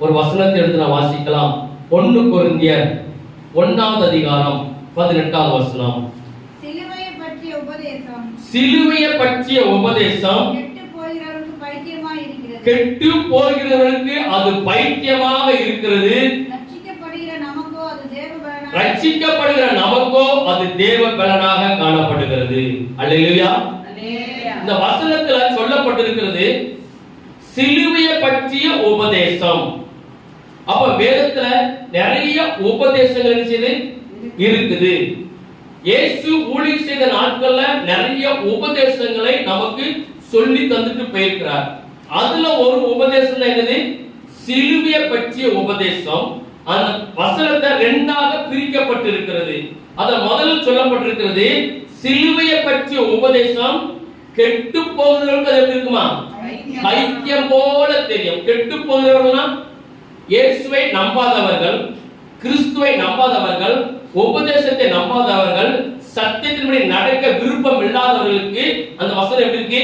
ஒரு வசனத்தை எடுத்து நான் வாசிக்கலாம். 1 கொரிந்தியர் 1வது அதிகாரம் 18வது வசனம். சிலுவையை பற்றிய உபதேசம் கெட்டு போகிறவர்களுக்கு அது பைத்தியமாக இருக்கிறது. ரட்சிக்கப்படுகிற நமக்கோ அது தேவ பலனாக காணப்படுகிறது. அல்லேலூயா. இந்த வசனத்துல சொல்லப்பட்டிருக்கிறது சிலுவையை பற்றிய உபதேசம். அப்ப வேதத்துல நிறைய உபதேசங்கள் இருக்குது. இயேசு ஊழியம் செய்த நாட்கள்ல நிறைய உபதேசங்களை நமக்கு சொல்லி தந்துட்டு போயிருக்கிறார். அதுல ஒரு உபதேசம் என்னது? சிலுவையை பற்றிய உபதேசம். அந்த வசனத்தை ரெண்டாக பிரிக்கப்பட்டிருக்கிறது. அத முதல்ல சொல்லப்பட்டிருக்கிறது சிலுவையை பற்றிய உபதேசம் கெட்டு போகிறவர்களுக்கு அது எப்படி இருக்குமா? பைத்தியம் போல தெரியும். கெட்டு போகிறவர்கள் இயேசுவை நம்பாதவர்கள், கிறிஸ்துவை நம்பாதவர்கள், உபதேசத்தை நம்பாதவர்கள், சத்தியத்தின்படி நடக்க விருப்பம் இல்லாதவர்களுக்கு அந்த வசனம் எப்படி இருக்கு?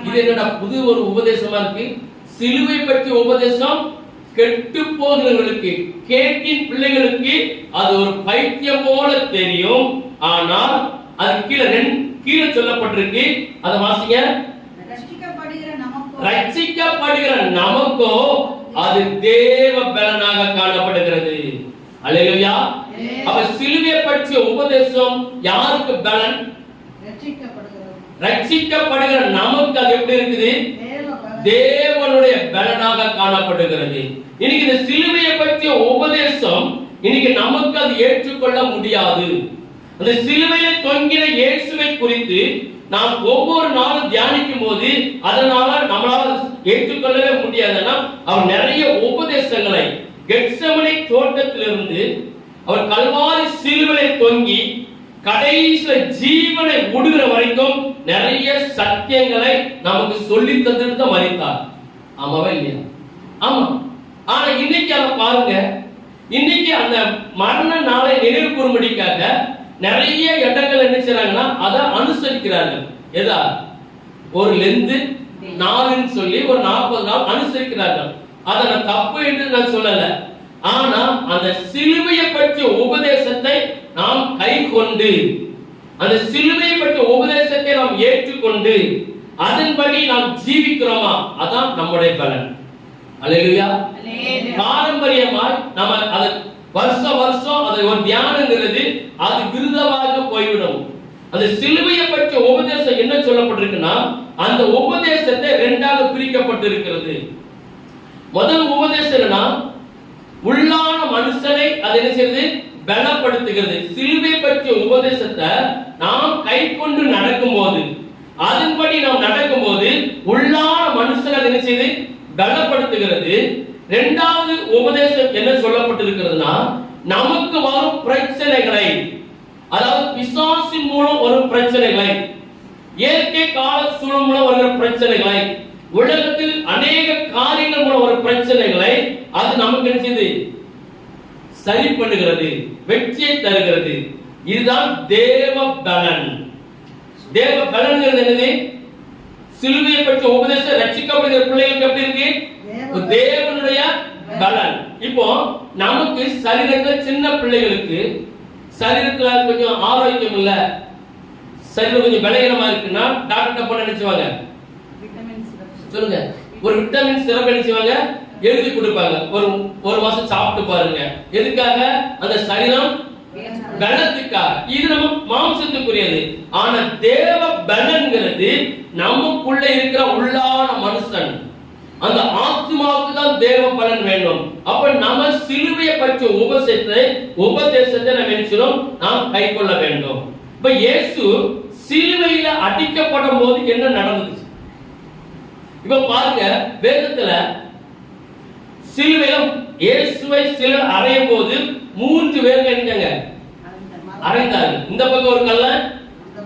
இது என்னடா புது ஒரு உபதேசமா இருக்கு. சிலுவை பற்றிய உபதேசம் கெட்டு போகிறவர்களுக்கு, கேட்டின் பிள்ளைகளுக்கு அது ஒரு பைத்தியம் போல தெரியும். ஆனால் அது கீழே சொல்லப்பட்டிருக்கு. அதை வாசிங்க. ரட்சிக்கப்படுகிற நமக்கோ அது தேவ பலனாக காணப்படுகிறது. அல்லேலூயா. அப்ப சிலுவையை பற்றிய உபதேசம் யாருக்கு பலன்? ரட்சிக்கப்படுகிற நமக்கு அது எப்படி இருக்குது? தேவனுடைய பலனாக காணப்படுகிறது. இன்னைக்கு இந்த சிலுவையை பற்றிய உபதேசம் இன்னைக்கு நமக்கு அது ஏற்றுக்கொள்ள முடியாது. அந்த சிலுவையில் தொங்கின இயேசுவை குறித்து நாம் ஒவ்வொரு நாளும் தியானிக்கும் போது அதனால நம்மளால ஏற்றுக்கொள்ளவே முடியாதுன்னா அவர் நிறைய உபதேசங்களை கெத்செமனே தோட்டத்திலிருந்து அவர் கல்வாரி சிலுவையில் தொங்கி கடைசில ஜீவனை விடுகிற வரைக்கும் நிறைய சத்தியங்களை நமக்கு சொல்லி தந்துட்டு தான் மரித்தார். ஆமாவா இல்லையா? ஆமா. ஆனா இன்னைக்கு அதை பாருங்க, இன்னைக்கு அந்த மரண நாளை நினைவு கூறும்படிக்காக நிறைய இடங்கள் என்ன செய்றாங்கன்னா அதை அனுசரிக்கிறார்கள். எதா? ஒரு லெந்து நாள்னு சொல்லி ஒரு 40 நாள் அனுசரிக்கிறார்கள். அதை நான் தப்பு என்று நான் சொல்லல. ஆனா அந்த சிலுவையை பற்றிய உபதேசத்தை நாம் கை கொண்டு, அந்த சிலுவையை பற்றிய உபதேசத்தை நாம் ஏற்றுக்கொண்டு அதன்படி நாம் ஜீவிக்கிறோமா? அதான் நம்முடைய பலன். அல்லேலூயா. பாரம்பரியமாய் நம்ம அதை வருஷம் அதை ஒரு தியானங்கிறது அது விருதமாக போய்விடும். அந்த சிலுவையை பற்றிய உபதேசம் என்ன சொல்லப்பட்டிருக்குன்னா அந்த உபதேசத்தை ரெண்டாக பிரிக்கப்பட்டிருக்கிறது. முதல் உபதேசம்னா உள்ளான மனுஷனை அது என்ன செய்யுது? பலப்படுத்துகிறது. சிலுவை பற்றிய உபதேசத்தை நாம் கை கொண்டு நடக்கும் போது, அதன்படி நாம் நடக்கும் போது உள்ளான மனுஷனை அது என்ன செய்யுது? பலப்படுத்துகிறது. இரண்டாவது உபதேசம் என்ன சொல்லப்பட்டிருக்கிறதுனா நமக்கு வரும் பிரச்சனைகளை, அதாவது பிசாசின் மூலம் வரும் பிரச்சனைகளை, இயற்கை கால சூழல் மூலம் வருகிற பிரச்சனைகளை, உலகத்தில் அநேக காரியங்கள் மூலம் வரும் பிரச்சனைகளை அது நமக்கு என்ன செய்யுது? சரி பண்ணுகிறது, வெற்றியை தருகிறது. இதுதான் தேவ பலன். தேவ பலன்ங்கிறது என்னது? சிலுவையை பற்றிய உபதேசம் ரட்சிக்கப்படுகிற பிள்ளைகளுக்கு எப்படி இருக்கு? தேவனுடைய பலன். இப்போ நமக்கு சரீரத்துல சின்ன பிள்ளைகளுக்கு சரீரத்துல கொஞ்சம் ஆரோக்கியம் இல்ல, சரீரம் கொஞ்சம் பலகீனமா இருக்குன்னா டாக்டர் போன நினைச்சுவாங்க, சொல்லுங்க, ஒரு விட்டமின் சிரப் நினைச்சுவாங்க, எழுதி கொடுப்பாங்க. ஒரு மாசம் சாப்பிட்டு பாருங்க. எதுக்காக? அந்த சரீரம் பலத்துக்காக. இது நம்ம மாம்சத்துக்குரியது. ஆனா தேவ பலன்கிறது நமக்குள்ள இருக்கிற உள்ளான மனுஷன், அந்த ஆத்மாவுக்கு தான் தேவ பலன் வேண்டும். அப்ப நம்ம சிலுவையை பற்றிய உபதேசத்தை நம்ம நினைச்சோம் நாம் கை கொள்ள வேண்டும். இப்ப இயேசு சிலுவையில அடிக்கப்படும் போது என்ன நடந்தது? இப்ப பாருங்க, வேதத்துல சிலுவையில இயேசுவை சிலர் அறையும் போது 3 பேர் நினைச்சாங்க, அறைந்தார்கள். இந்த பக்கம் ஒரு கல்ல,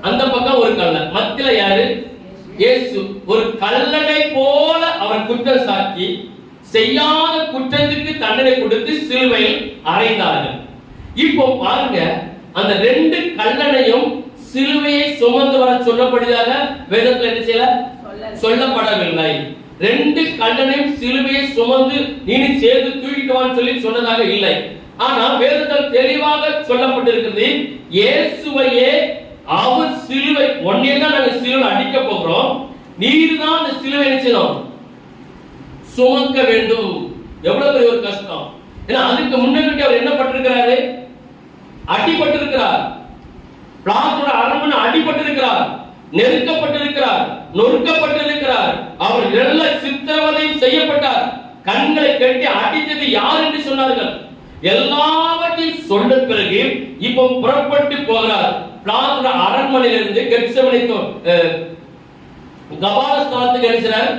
அந்த பக்கம் ஒரு கல்ல, மத்தியில யாரு? இயேசு. ஒரு கல்லனை போல அவர் குற்றம் சாட்டி செய்யாத குற்றத்துக்கு தண்டனை கொடுத்து சிலுவையில் அறைந்தார்கள். இப்போ பாருங்க, அந்த 2 கல்லனையும் சிலுவையை சுமந்து வர சொல்லப்படுவதாக வேதத்தில் என்ன செய்யல? சொல்லப்படவில்லை. ரெண்டு கண்டனையும் சிலுவையை சுமந்து நீ சேர்ந்து தூக்கிட்டுவான்னு சொல்லி சொன்னதாக இல்லை. ஆனா வேதத்தில் தெளிவாக சொல்லப்பட்டிருக்கிறது, இயேசுவையே அவர் சிலுவை ஒன்னே தான் நாங்க சிலுவை அடிக்க போகிறோம், நீர் தான் அந்த சிலுவை நினைச்சோம் சுமக்க வேண்டும். எவ்வளவு பெரிய ஒரு கஷ்டம். ஏன்னா அதுக்கு முன்னாடி அவர் என்ன பட்டிருக்கிறாரு? அடிபட்டிருக்கிறார். பிளாத்தோட அரண்மனை அடிபட்டிருக்கிறார், நெருக்கப்பட்டிருக்கிறார், நொறுக்கப்பட்டிருக்கிறார். அவர் எல்லா சித்திரவதையும் செய்யப்பட்டார். கண்களை கட்டி அடித்தது யார் என்று சொன்னார்கள். எல்லாவற்றையும் சொன்ன பிறகு இப்போ புறப்பட்டு போகிறார். பிளாத்தோட அரண்மனையிலிருந்து கெத்செமனே கபாலஸ்தானத்துக்கு அனுப்பினார்.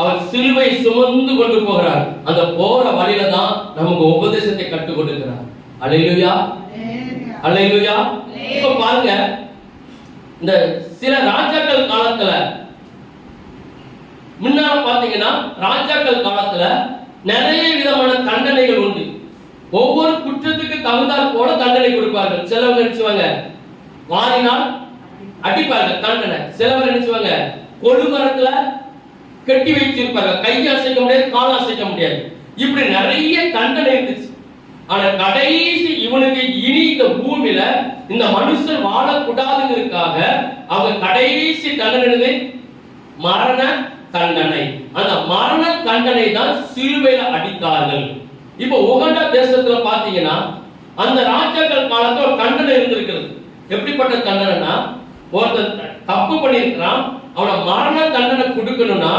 அவர் சிலுவை சுமந்து கொண்டு போகிறார். அந்த போற வழியில தான் நமக்கு உபதேசத்தை கற்றுக் கொடுக்கிறார். அல்லேலூயா, அல்லேலூயா. இப்ப பாருங்க, இந்த சில ராஜாக்கள் காலத்துல முன்னால பாத்தீங்கன்னா ராஜாக்கள் காலத்துல நிறைய விதமான தண்டனைகள் உண்டு. ஒவ்வொரு குற்றத்துக்கு தகுந்தால் போல தண்டனை கொடுப்பார்கள். சிலவங்க நினைச்சுவாங்க வாரினால் அடிப்பார்கள் தண்டனை. சிலவங்க நினைச்சுவாங்க கொழுமரத்துல கட்டி வச்சிருப்பாங்க, கையை அசைக்க முடியாது, கால் அசைக்க முடியாது. இப்படி நிறைய தண்டனை இருந்துச்சு. ஆனா கடைசி இவனுக்கு இனி இந்த பூமியில இந்த மனுஷன் வாழக்கூடாதுங்கிறதுக்காக அவங்க கடைசி தண்டனை மரண தண்டனை. அந்த மரண தண்டனை தான் சிலுவையில அடித்தார்கள். இப்ப உகண்டா தேசத்துல பாத்தீங்கன்னா அந்த ராஜாக்கள் காலத்துல ஒரு தண்டனை இருந்திருக்கிறது. எப்படிப்பட்ட தண்டனைனா, ஒருத்தன் தப்பு பண்ணிருக்கிறான், அவனை மரண தண்டனை கொடுக்கணும்னா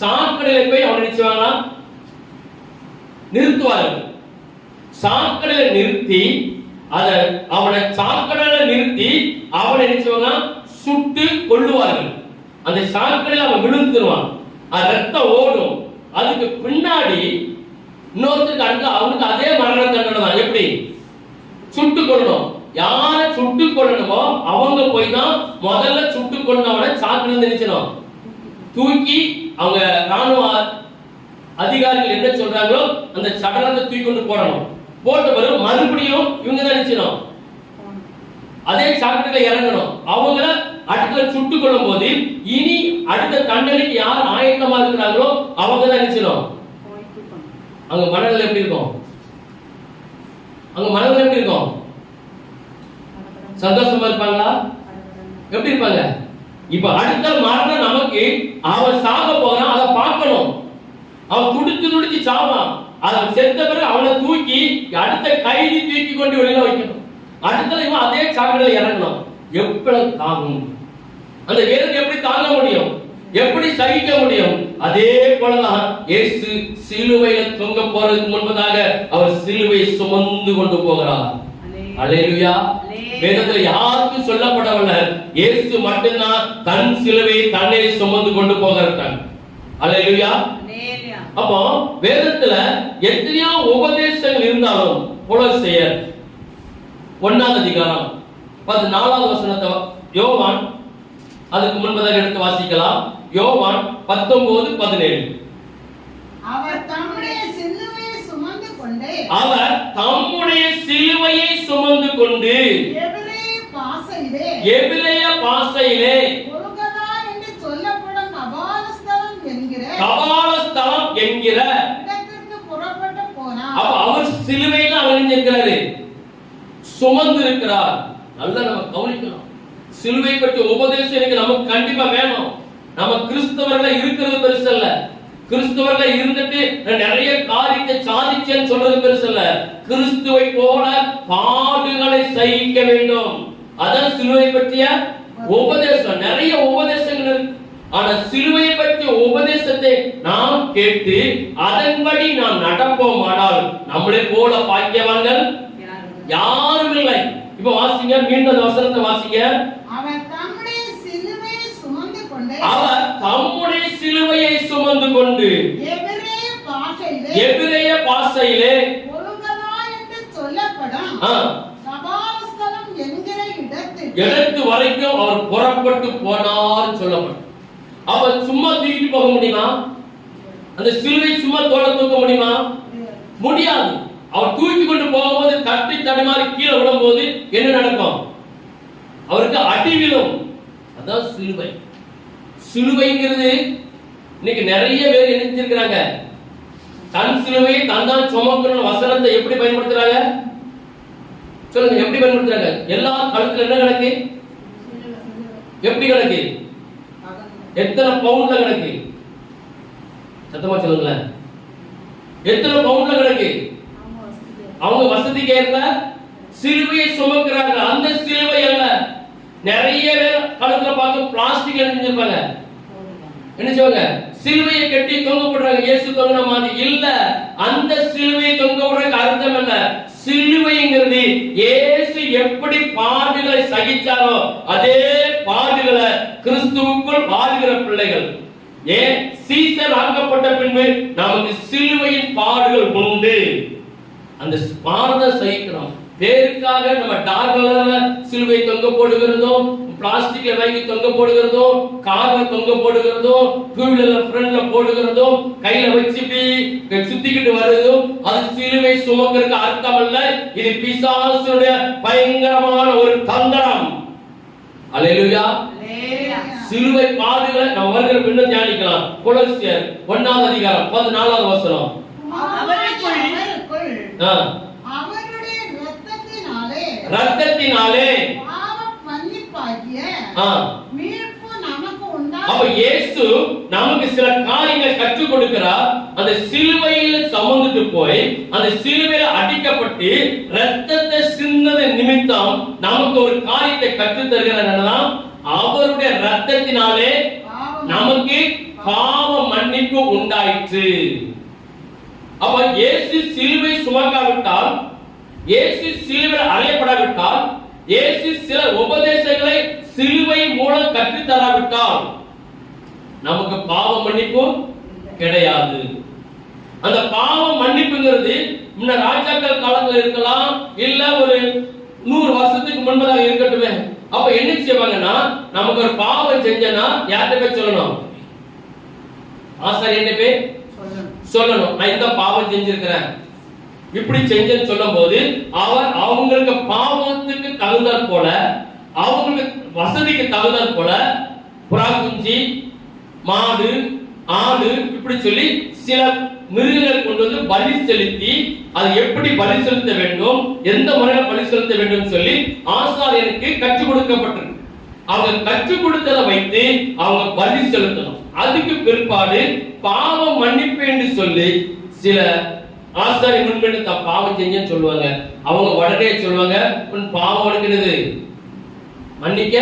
சாக்கடையில போய் அவனை நினைச்சுவாங்க நிறுத்துவார்கள். சாக்கடையில நிறுத்தி அவனை சாக்கடையில நிறுத்தி அவனை நினைச்சுவாங்க சுட்டு கொள்ளுவார்கள். அந்த சாக்கடையில அவன் விழுந்துருவான், ரத்தம் ஓடும். அதுக்கு பின்னாடி இன்னொருத்தருக்கு அடுத்து அவனுக்கு அதே மரண தண்டனை தான். எப்படி சுட்டு கொள்ளணும், யாரை சுட்டு கொள்ளணுமோ அவங்க போய் தான் முதல்ல சுட்டு கொண்டவனை சாக்கடையில நினைச்சணும் தூக்கி, அவங்க ராணுவ அதிகாரிகள் என்ன சொல்றாங்களோ அந்த சடலத்தை தூக்கி கொண்டு போடணும். போட்ட பிறகு மறுபடியும் இவங்க தான் நினைச்சணும் அதே சாக்கடையில இறங்கணும். அவங்கள அடுத்த சுட்டு கொள்ளும் போது இனி அடுத்த தண்டனைக்கு யார் ஆயத்தமா இருக்கிறாங்களோ அவங்க தான் நினைச்சணும். அங்க மனநிலை எப்படி இருக்கும்? அங்க மனநிலை எப்படி இருக்கும்? சந்தோஷமா இருப்பாங்களா? எப்படி இருப்பாங்க? இப்ப அடுத்த மரணம் நமக்கு அவன் சாக போறான், அதை பார்க்கணும். அவன் துடிச்சு சாவான். அவன் செத்த பிறகு அவனை தூக்கி அடுத்த கைதி தூக்கி கொண்டு வெளியில வைக்கணும். அடுத்த இவன் அதே சாக்கடையில இறங்கணும். எப்படி தாங்கும்? அந்த வேதனை எப்படி தாங்க முடியும்? எப்படி சகிக்க முடியும்? அதே போலதான் இயேசு சிலுவையில தொங்க போறதுக்கு முன்பதாக அவர் சிலுவை சுமந்து கொண்டு போகிறார். அல்லேலூயா. வேதத்துல யாருக்கும் சொல்லப்படவில்லை, இயேசு மட்டும்தான் தன் சிலுவையை தன்னை சுமந்து கொண்டு போகிறார். அல்லேலூயா. அப்போ வேதத்துல எத்தனையோ உபதேசங்கள் இருந்தாலும் கொலோசியர் 1ஆம் அதிகாரம் 14வது வசனத்தை யோவான் அதுக்கு முன்பதாக எடுத்து வாசிக்கலாம். யோவான் 19:17. அவர் தம்முடைய சிலுவையை சுமந்து கொண்டு எபிரேய பாஷையிலே கொல்கதா என்று சொல்லப்படும் கபாலஸ்தலம் என்கிற இடத்திற்கு புறப்பட்டு போனார். அப்ப அவர் சிலுவையில அணிந்திருக்கிறாரு, சுமந்து இருக்கிறார். நல்லா நம்ம கவனிக்கணும். சிலுவை பற்றி உபதேசம் எனக்கு நமக்கு கண்டிப்பா வேணும். நம்ம கிறிஸ்தவர்கள இருக்கிறது பெருசு இல்ல, கிறிஸ்தவர்கள இருந்துட்டு நிறைய காரியத்தை சாதிச்சேன்னு சொல்றது பெருசு இல்ல. கிறிஸ்துவை போல பாடுகளை சகிக்க வேண்டும். அதான் சிலுவை பற்றிய உபதேசம். நிறைய உபதேசங்கள் இருக்கு. ஆனா சிலுவையை பற்றிய உபதேசத்தை நாம் கேட்டு அதன்படி நாம் நடப்போமானால் நம்மளை போல பாக்கியவான்கள் யாரும் இல்லை. இப்ப வாசிங்க, மீண்டும் அந்த வசனத்தை வாசிங்க. அவர் தம்முடைய சிலுவையை சுமந்து கொண்டு எபிரேய பாஷையிலே கொல்கதா என்று சொல்லப்படும் கபாலஸ்தலம் என்கிற இடத்து வரைக்கும் அவர் புறப்பட்டு போனார் சொல்லப்படும். அவர் சும்மா தூக்கிட்டு போக முடியுமா? அந்த சிலுவை சும்மா தோள தூக்க முடியுமா? முடியாது. அவர் தூக்கி கொண்டு போகும்போது தட்டி தடுமாறி கீழே விழும்போது என்ன நடக்கும்? அவருக்கு அடி விழும். அதான் சிலுவை. சிலுவைங்கிறது இன்னைக்கு நிறைய பேர் நினைச்சிருக்கிறாங்க தன் சிலுவையை தான் சுமக்கணும் வசனத்தை எப்படி பயன்படுத்துறாங்க சொல்லுங்க, எப்படி பயன்படுத்துறாங்க? எல்லா கழுத்துல என்ன கிடக்கு? எப்படி கிடக்கு? எத்தனை பவுண்ட்ல கிடக்கு? சத்தமா சொல்லுங்களேன். எத்தனை பவுண்ட்ல கிடக்கு? அவங்க வசதிக்கு ஏற்ப சிலுவையை சுமக்கிறாங்க. அந்த சிலுவை அல்ல. நிறைய பேர் கழுத்துல பார்க்க பிளாஸ்டிக் செஞ்சிருப்பாங்க. என்ன செய்வாங்க? சிலுவையை கட்டி தொங்க போடுறாங்க. இயேசு தொங்கின மாதிரி இல்ல. அந்த சிலுவையை தொங்க போடுறதுக்கு அர்த்தம் இல்ல. சிலுவைங்கிறது இயேசு எப்படி பாடுகளை சகிச்சாரோ அதே பாடுகளை கிறிஸ்துவுக்குள் வாழுகிற பிள்ளைகள். ஏன் சீசர் ஆக்கப்பட்ட பின்பு நமக்கு சிலுவையின் பாடுகள் உண்டு. அந்த பாடுகளை சகிக்கிறோம். பேருக்காக நம்ம டாக்டர்ல சிலுவை தொங்க போடுகிறதும், பிளாஸ்டிக்ல வாங்கி தொங்க போடுகிறதும், கார்ல தொங்க போடுகிறதும், டூ வீலர்ல ஃப்ரண்ட்ல போடுகிறதும், கையில வச்சு சுத்திக்கிட்டு வருதும் அது சிலுவை சுமக்கிறதுக்கு அர்த்தம் அல்ல. இது பிசாசுடைய பயங்கரமான ஒரு தந்திரம். அல்லேலூயா. சிலுவை பாடுகளை நம்ம வருகிற பின்ன தியானிக்கலாம். கொலோசியர் 1ஆம் அதிகாரம் 14ஆவது வசனம். ரத்தத்தினாலே அப்ப இயேசு நமக்கு சில காரியங்களை கற்றுக் கொடுக்கிறார். அந்த சிலுவையில் சுமந்துட்டு போய் அந்த சிலுவையில அடிக்கப்பட்டு ரத்தத்தை சிந்தனை நிமித்தம் நமக்கு ஒரு காரியத்தை கற்றுத் தருகிறார். அவருடைய ரத்தத்தினாலே நமக்கு பாவ மன்னிப்பு உண்டாயிற்று. அப்ப இயேசு சிலுவை சுமக்காவிட்டால், இயேசு சிலுவையில் அறையப்படாவிட்டால், இயேசு சில உபதேசங்களை சிலுவை மூலம் கற்றுத் தராவிட்டால் நமக்கு பாவ மன்னிப்பு கிடையாது. அந்த பாவ மன்னிப்புங்கிறது முன்ன ராஜாக்கள் காலத்துல இருக்கலாம், இல்ல ஒரு 100 வருஷத்துக்கு முன்பதாக இருக்கட்டுமே. அப்ப என்ன செய்வாங்கன்னா, நமக்கு ஒரு பாவம் செஞ்சனா யார்கிட்ட போய் சொல்லணும்? ஆசாரியன்ட்ட போய் சொல்லணும். நான் இந்த பாவம் செஞ்சிருக்கிறேன், இப்படி செஞ்சேன்னு சொல்லும் போது அவர் அவங்களுக்கு பாவத்துக்கு தகுந்தாற் போல, அவங்களுக்கு வசதிக்கு தகுந்தாற் போல புறா குஞ்சி, மாடு, ஆடு இப்படி சொல்லி சில மிருகங்கள் கொண்டு வந்து பலி செலுத்தி அது எப்படி பலி செலுத்த வேண்டும், எந்த முறையில பலி செலுத்த வேண்டும் சொல்லி ஆசாரியருக்கு கற்றுக் கொடுக்கப்பட்டது. அவங்க கற்றுக் கொடுத்ததை வைத்து அவங்க பலி செலுத்தணும். அதுக்கு பிற்பாடு பாவ மன்னிப்பு என்று சொல்லி சில ஆசாரி முன்பிட்டு தான் பாவம் செஞ்சேன்னு சொல்லுவாங்க. அவங்க உடனே சொல்லுவாங்க, உன் பாவம் உனக்குது மன்னிக்க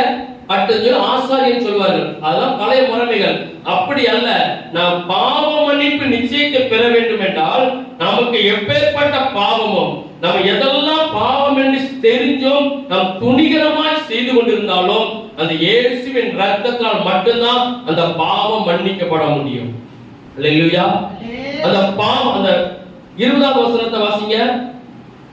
பட்டது ஆசாரியன் சொல்வார்கள். அதெல்லாம் பழைய முறைமைகள். அப்படி அல்ல. நாம் பாவ மன்னிப்பு நிச்சயத்தை பெற வேண்டும் என்றால் நமக்கு எப்பேற்பட்ட பாவமும், நம்ம எதெல்லாம் பாவம் என்று தெரிஞ்சும் நாம் துணிகரமாய் செய்து கொண்டிருந்தாலும் அந்த இயேசுவின் ரத்தத்தால் மட்டும்தான் அந்த பாவம் மன்னிக்கப்பட முடியும். அல்லேலூயா. அந்த பாவம், அந்த 20ஆவது வசனத்தை வாசிங்க.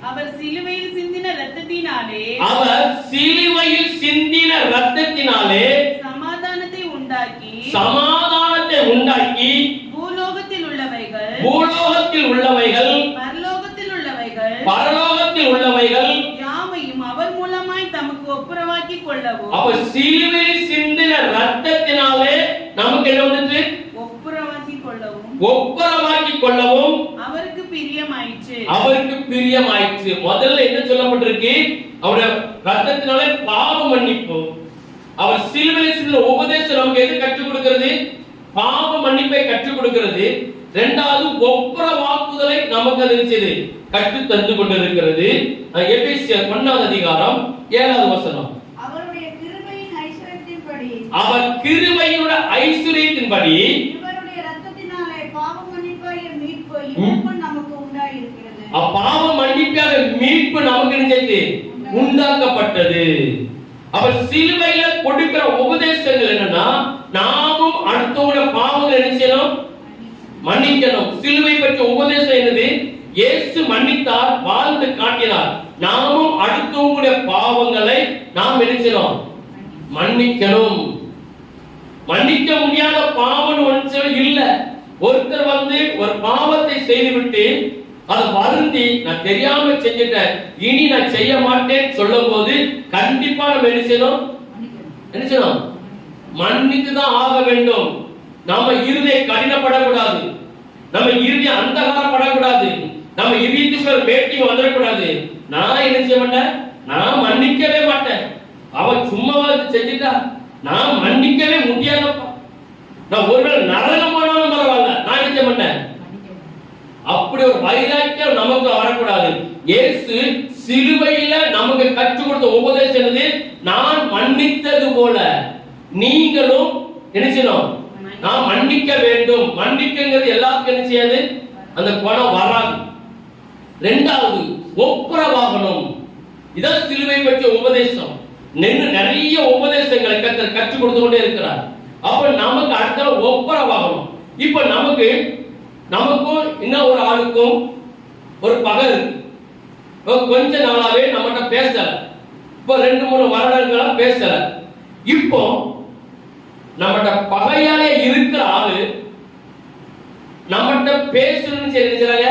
அவர் சிலுவையில் சிந்தின இரத்தத்தினாலே, அவர் சிலுவையில் சிந்தின இரத்தத்தினாலே சமாதானத்தை உண்டாக்கி, சமாதானத்தை உண்டாக்கி, பூலோகத்தில் உள்ளவைகள், பூலோகத்தில் உள்ளவைகள், பரலோகத்தில் உள்ளவைகள், பரலோகத்தில் உள்ளவைகள் யாவையும் அவர் மூலமாய் தமக்கு ஒப்புரவாக்கி கொள்ளவும். அப்ப சிலுவையில் சிந்தின இரத்தத்தினாலே நமக்கு என்ன வந்துச்சு? ஒப்புரவாக்கி கொள்ளவும், ஒப்புரவாக்கி கொள்ளவும் அவருக்கு பிரியமாயிற்று. அவருக்கு பிரியமாயிற்று. முதல்ல என்ன சொல்லப்பட்டிருக்கு? அவருடைய ரத்தத்தினாலே பாவ மன்னிப்பு. அவர் சிலுவையில் சிந்தின உபதேசம் நமக்கு எது கற்றுக் கொடுக்கிறது? பாவ மன்னிப்பை கற்றுக் கொடுக்கிறது. இரண்டாவது ஒப்புரவாக்குதலை நமக்கு அறிவிச்சது கற்று தந்து கொண்டிருக்கிறது. எபேசியர் 1ஆம் அதிகாரம் 7ஆவது வசனம். அவருடைய கிருபையின் ஐஸ்வரியத்தின்படி, அவர் கிருபையினுடைய ஐஸ்வரியத்தின்படி இவருடைய இரத்தத்தினாலே பாவ மன்னிப்பாகிய மீட்பு இப்பொழுது நமக்கு உண்டாயிருக்கிறது. பாவ மன்னிப்பாக மீட்பு நமக்கு நினைத்து உண்டாக்கப்பட்டது. அவர் சிலுவையில கொடுக்கிற உபதேசங்கள் என்னன்னா, நாமும் அடுத்தவங்க பாவங்களை என்ன செய்யணும்? மன்னிக்கணும். சிலுவை பற்றிய உபதேசம் என்னது? இயேசு மன்னித்தார், வாழ்ந்து காட்டினார். நாமும் அடுத்தவங்களுடைய பாவங்களை நாம் என்ன செய்யணும்? மன்னிக்கணும். மன்னிக்க முடியாத பாவம் ஒன்று இல்ல. ஒருத்தர் வந்து ஒரு பாவத்தை செய்துவிட்டு அதை வருந்தி, நான் தெரியாம செஞ்சுட்டேன், இனி நான் செய்ய மாட்டேன் சொல்லும் போது கண்டிப்பா நம்ம என்ன செய்யணும்? மன்னித்து தான் ஆக வேண்டும். நம்ம இருதய கடினப்படக்கூடாது, நம்ம இருதய அந்தகாரப்படக்கூடாது, நம்ம இருதயத்துக்குள்ள மேட்டிங் வந்துடக்கூடாது. நான் என்ன செய்ய மாட்டேன், நான் மன்னிக்கவே மாட்டேன். அவ சும்மாவா செஞ்சுட்டா, நான் மன்னிக்கவே முடியாதப்பா. நான் ஒருவேளை நரகம் போனாலும் பரவாயில்ல, நான் என்ன செய்ய மாட்டேன். அப்படி ஒரு வைராக்கியம் நமக்கு வரக்கூடாது. இயேசு சிலுவையில நமக்கு கற்றுக் கொடுத்த உபதேசம் என்னது? நான் மன்னித்தது போல நீங்களும் என்ன செய்யணும், நான் மன்னிக்க வேண்டும். மன்னிக்கிறது எல்லாருக்கும் என்ன செய்யாது, அந்த குணம் வராது. இரண்டாவது, ஒப்புரவாகணும். இதான் சிலுவை பற்றிய உபதேசம். நிறைய உபதேசங்களை கற்றுக் கொடுத்து கொண்டே இருக்கிறார். அப்ப நமக்கு அடுத்த ஒப்புரவாகணும். இப்ப நமக்கும் இன்னும் ஒரு ஆளுக்கும் ஒரு பகை இருக்கு. கொஞ்ச நாளாவே நம்மகிட்ட பேசல, இப்போ 2-3 வருடங்களா பேசல. இப்போ நம்மகிட்ட பகையாலே இருக்கிற ஆளு நம்மகிட்ட பேசணும்னு செய்யறாங்க,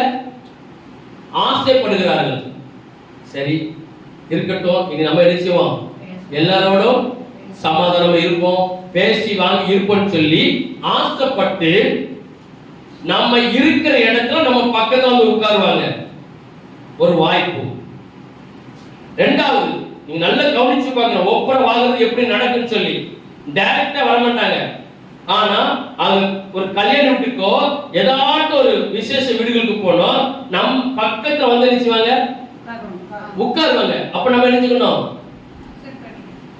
ஆசைப்படுகிறார்கள். சரி இருக்கட்டும், இனி நம்ம என்ன செய்வோம், எல்லாரோடும் சமாதானம் இருப்போம், பேசி வாங்கி இருப்போம்னு சொல்லி ஆசைப்பட்டு நம்ம இருக்கிற இடத்துல நம்ம பக்கத்துல வந்து உட்காருவாங்க. ஒரு வாய்ப்பு. இரண்டாவது, நீங்க நல்லா கவனிச்சு பார்க்கணும், ஒப்புரவாகிறது எப்படி நடக்குன்னு சொல்லி. டைரக்டா வர மாட்டாங்க. ஆனா அவங்க ஒரு கல்யாண வீட்டுக்கோ ஏதாவது ஒரு விசேஷ வீடுகளுக்கு போனோம், நம் பக்கத்துல வந்து நினைச்சுவாங்க, உட்காருவாங்க. அப்ப நம்ம நினைச்சுக்கணும்,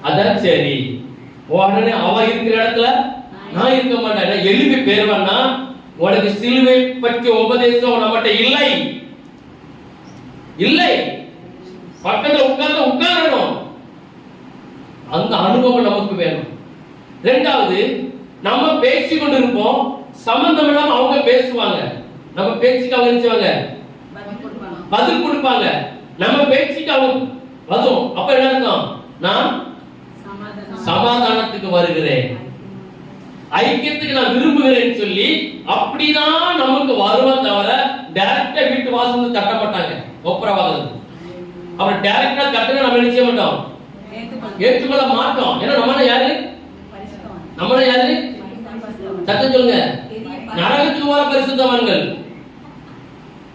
அதான் சரி. உடனே அவ இருக்கிற இடத்துல நான் இருக்க மாட்டேன், எழுப்பி பேருவான்னா உனக்கு சிலுவை பற்றிய உபதேசம் நம்மகிட்ட இல்லை. இல்லை, பக்கத்துல உட்காரணும். அந்த அனுபவம் நமக்கு வேணும். இரண்டாவது, நம்ம பேசி கொண்டு இருப்போம், சம்பந்தம் இல்லாம அவங்க பேசுவாங்க, நம்ம பேச்சுக்கு அவங்க நினைச்சுவாங்க பதில் கொடுப்பாங்க, நம்ம பேச்சுக்கு அவங்க வரும். அப்ப என்ன அர்த்தம், நான் சமாதானத்துக்கு வருகிறேன், ஐக்கியத்துக்கு நான் விரும்புகிறேன்னு சொல்லி அப்படிதான் நமக்கு வருவன் தவிர டைரக்டா வீட்டு வாசல் தட்ட மாட்டாங்க. ஒப்புரவாகிறது அப்புறம் டைரக்டா தட்டுங்க நம்ம என்ன செய்ய மாட்டோம், ஏற்றுக்கொள்ள மாட்டோம். ஏன்னா நம்மள யாரு, சத்தம் சொல்லுங்க. நரகத்துக்கு போற பரிசுத்தவான்கள்,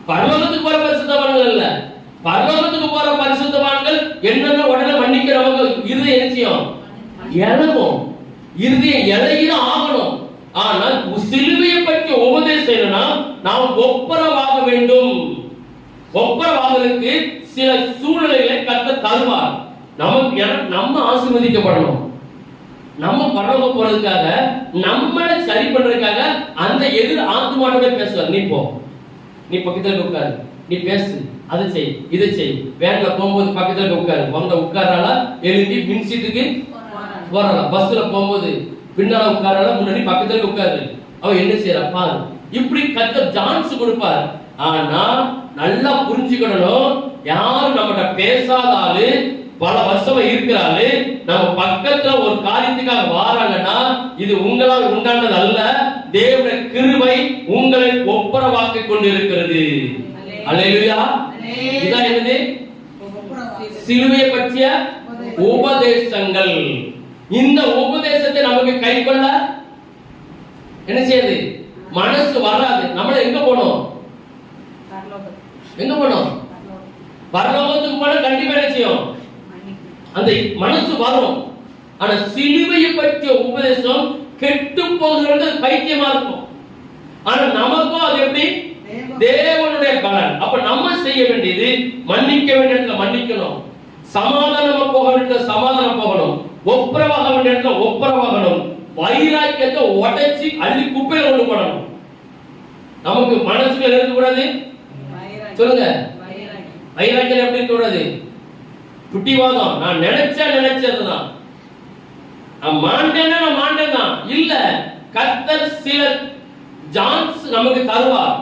பரலோகத்துக்கு போற பரிசுத்தவான்கள் இல்ல. பரலோகத்துக்கு போற பரிசுத்தவான்கள் என்னென்ன உடனே மன்னிக்கிறவங்க இருதயம் என்ன செய்யும், இழவும். இருதயம் இழகிதான் ஆகணும். ஆனால் சிலுவையை பற்றி உபதேசம் என்னன்னா, நாம் ஒப்புரவாக வேண்டும். ஒப்புரவாகிறதுக்கு சில சூழ்நிலைகளை கர்த்தர் தருவார். நமக்கு நம்ம ஆசீர்வதிக்கப்படணும். நம்ம பரலோகம் போறதுக்காக, நம்மளை சரி பண்றதுக்காக அந்த எதிர் ஆத்துமாட்டோட பேசுவார். நீ பக்கத்துல உட்காரு, நீ பேசு, அதை செய், இதை செய். வேன்ல போகும்போது பக்கத்துல உட்காரு, வந்த உட்காரால எழுதி மின்சீட்டுக்கு வரலாம். பஸ்ல போகும்போது பின்னால உட்காரால, முன்னாடி பக்கத்துல உட்காரு. அவ என்ன செய்யறா பாரு. இப்படி கர்த்தர் சான்ஸ் கொடுப்பார். ஆனா நல்லா புரிஞ்சுக்கணும், யாரும் நம்மகிட்ட பேசாதாலு, பல வருஷமா இருக்கிறாரு, நம்ம பக்கத்துல ஒரு காரியத்துக்காக வாராங்கன்னா இது உங்களால் உண்டானது அல்ல, தேவனுடைய கிருபை உங்களை ஒப்புரவாக்கி கொண்டிருக்கிறது. அல்லேலூயா. இதான் என்னது, சிலுவையை பற்றிய உபதேசங்கள். இந்த உபதேசத்தை நமக்கு கைக்கொள்ள என்ன செய்யுது, மனசு வராது. நம்மள எங்க போனோம், பரலோகத்துக்கு போன கண்டிப்பா என்ன செய்யும், அந்த மனசு வரும். ஆனா சிலுவையை பற்றிய உபதேசம் கெட்டு போகிறது பைத்தியமா இருக்கும். ஆனா நமக்கும் அது எப்படி, தேவனுடைய பலன். அப்ப நம்ம செய்ய வேண்டியது, மன்னிக்க வேண்டிய இடத்துல மன்னிக்கணும், சமாதானமா போக வேண்டிய சமாதானம் போகணும், ஒப்புரவாக வேண்டிய இடத்துல ஒப்புரவாகணும், வைராக்கியத்தை உடைச்சி அள்ளி குப்பையில கொண்டு போடணும். நமக்கு மனசுல இருக்கக்கூடாது. சொல்லுங்க, வைராக்கியம் எப்படி இருக்கக்கூடாது, குட்டிவாதம். நான் நினைச்சதுதான், நான் மாண்டேன்னா இல்ல. கர்த்தர் சில சான்ஸ் நமக்கு தருவார்,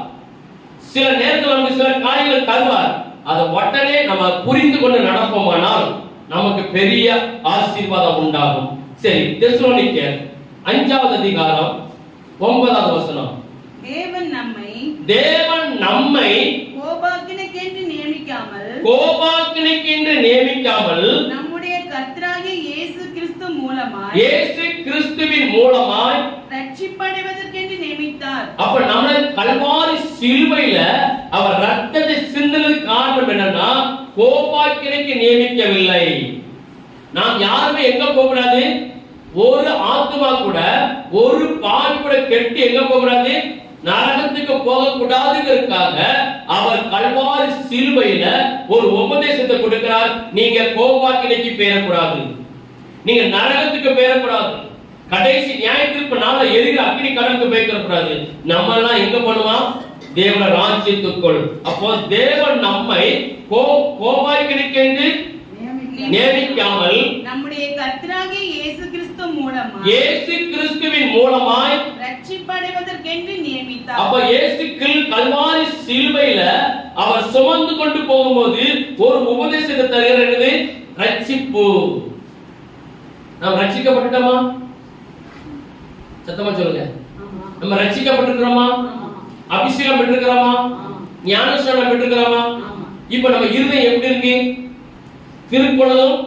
சில நேரத்தில் நமக்கு சில காரியங்கள் தருவார். அதை உடனே நம்ம புரிந்து கொண்டு நடப்போமானால் நமக்கு பெரிய ஆசீர்வாதம் உண்டாகும். சரி, தெசலோனிக்கேயர் 5வது அதிகாரம் 9வது வசனம். தேவன் நம்மை கோபாக்கினைக்கென்று நியமிக்காமல் நம்முடைய கர்த்தராகிய இயேசு கிறிஸ்துவின் மூலமாய் ரட்சிக்க ரட்சிப்படைவதற்கென்று நியமித்தார். அப்ப நம்ம கல்வாரி சிலுவையில அவர் ரத்தத்தை சிந்தினது காரணம் என்னன்னா கோபாக்கினைக்கு நியமிக்கவில்லை. நாம் யாருமே எங்க போகக்கூடாது, ஒரு ஆத்மா கூட ஒரு பாவி கூட கெட்டு எங்க போகக்கூடாது, நரகத்துக்கு போகக்கூடாதுங்கிறதுக்காக அவர் கல்வாரி சிலுவையில ஒரு உபதேசத்தை கொடுக்கிறார். நீங்க கோபாக்கினைக்கு பேரக்கூடாது, நீங்க நரகத்துக்கு பேரக்கூடாது, கடைசி நியாயத்திற்கு நாள எரிகிற அக்னி கடலுக்கு போய்க்கூடாது. நம்ம எல்லாம் எங்க பண்ணுவோம், தேவ ராஜ்யத்துக்குள். அப்போ தேவன் நம்மை கோபாக்கினைக்கு நியமிக்காமல் நம்முடைய கர்த்தராகிய இயேசு கிறிஸ்து மூலமாய், இயேசு கிறிஸ்துவின் மூலமாய் ரட்சிப்படைவதற்கென்று நியமித்தார். அப்ப இயேசு கல்வாரி சிலுவையில அவர் சுமந்து கொண்டு போகும்போது ஒரு உபதேசத்தை தருகிறது, ரட்சிப்பு. நாம் ரட்சிக்கப்பட்டுட்டோமா? சத்தமா சொல்லுங்க. நம்ம ரட்சிக்கப்பட்டிருக்கிறோமா? அபிஷேகம் பெற்றிருக்கிறோமா? ஞானஸ்நானம் பெற்றிருக்கிறோமா? இப்ப நம்ம இருதயம் எப்படி இருக்கு? திருக்குள்ளதும்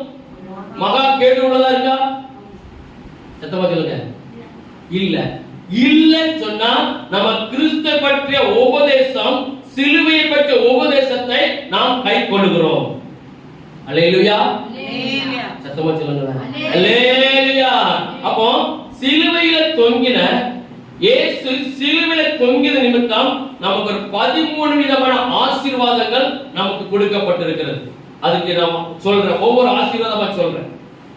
மகா கேடு உள்ளதா இருக்கா? சத்தமா சொல்லுங்க. இல்ல. இல்லன்னு சொன்னா நம்ம கிறிஸ்து பற்றிய உபதேசம், சிலுவையை பற்றிய உபதேசத்தை நாம் கை கொள்கிறோம். அல்லேலூயா. சத்தமா சொல்லுங்க. அல்லேலூயா. அப்போ சிலுவையில தொங்கின இயேசு சிலுவையில தொங்கின நிமித்தம் நமக்கு ஒரு 13 விதமான ஆசீர்வாதங்கள் நமக்கு கொடுக்கப்பட்டிருக்கிறது. அதுக்கு நான் சொல்றேன், ஒவ்வொரு ஆசீர்வாதமா சொல்றேன்.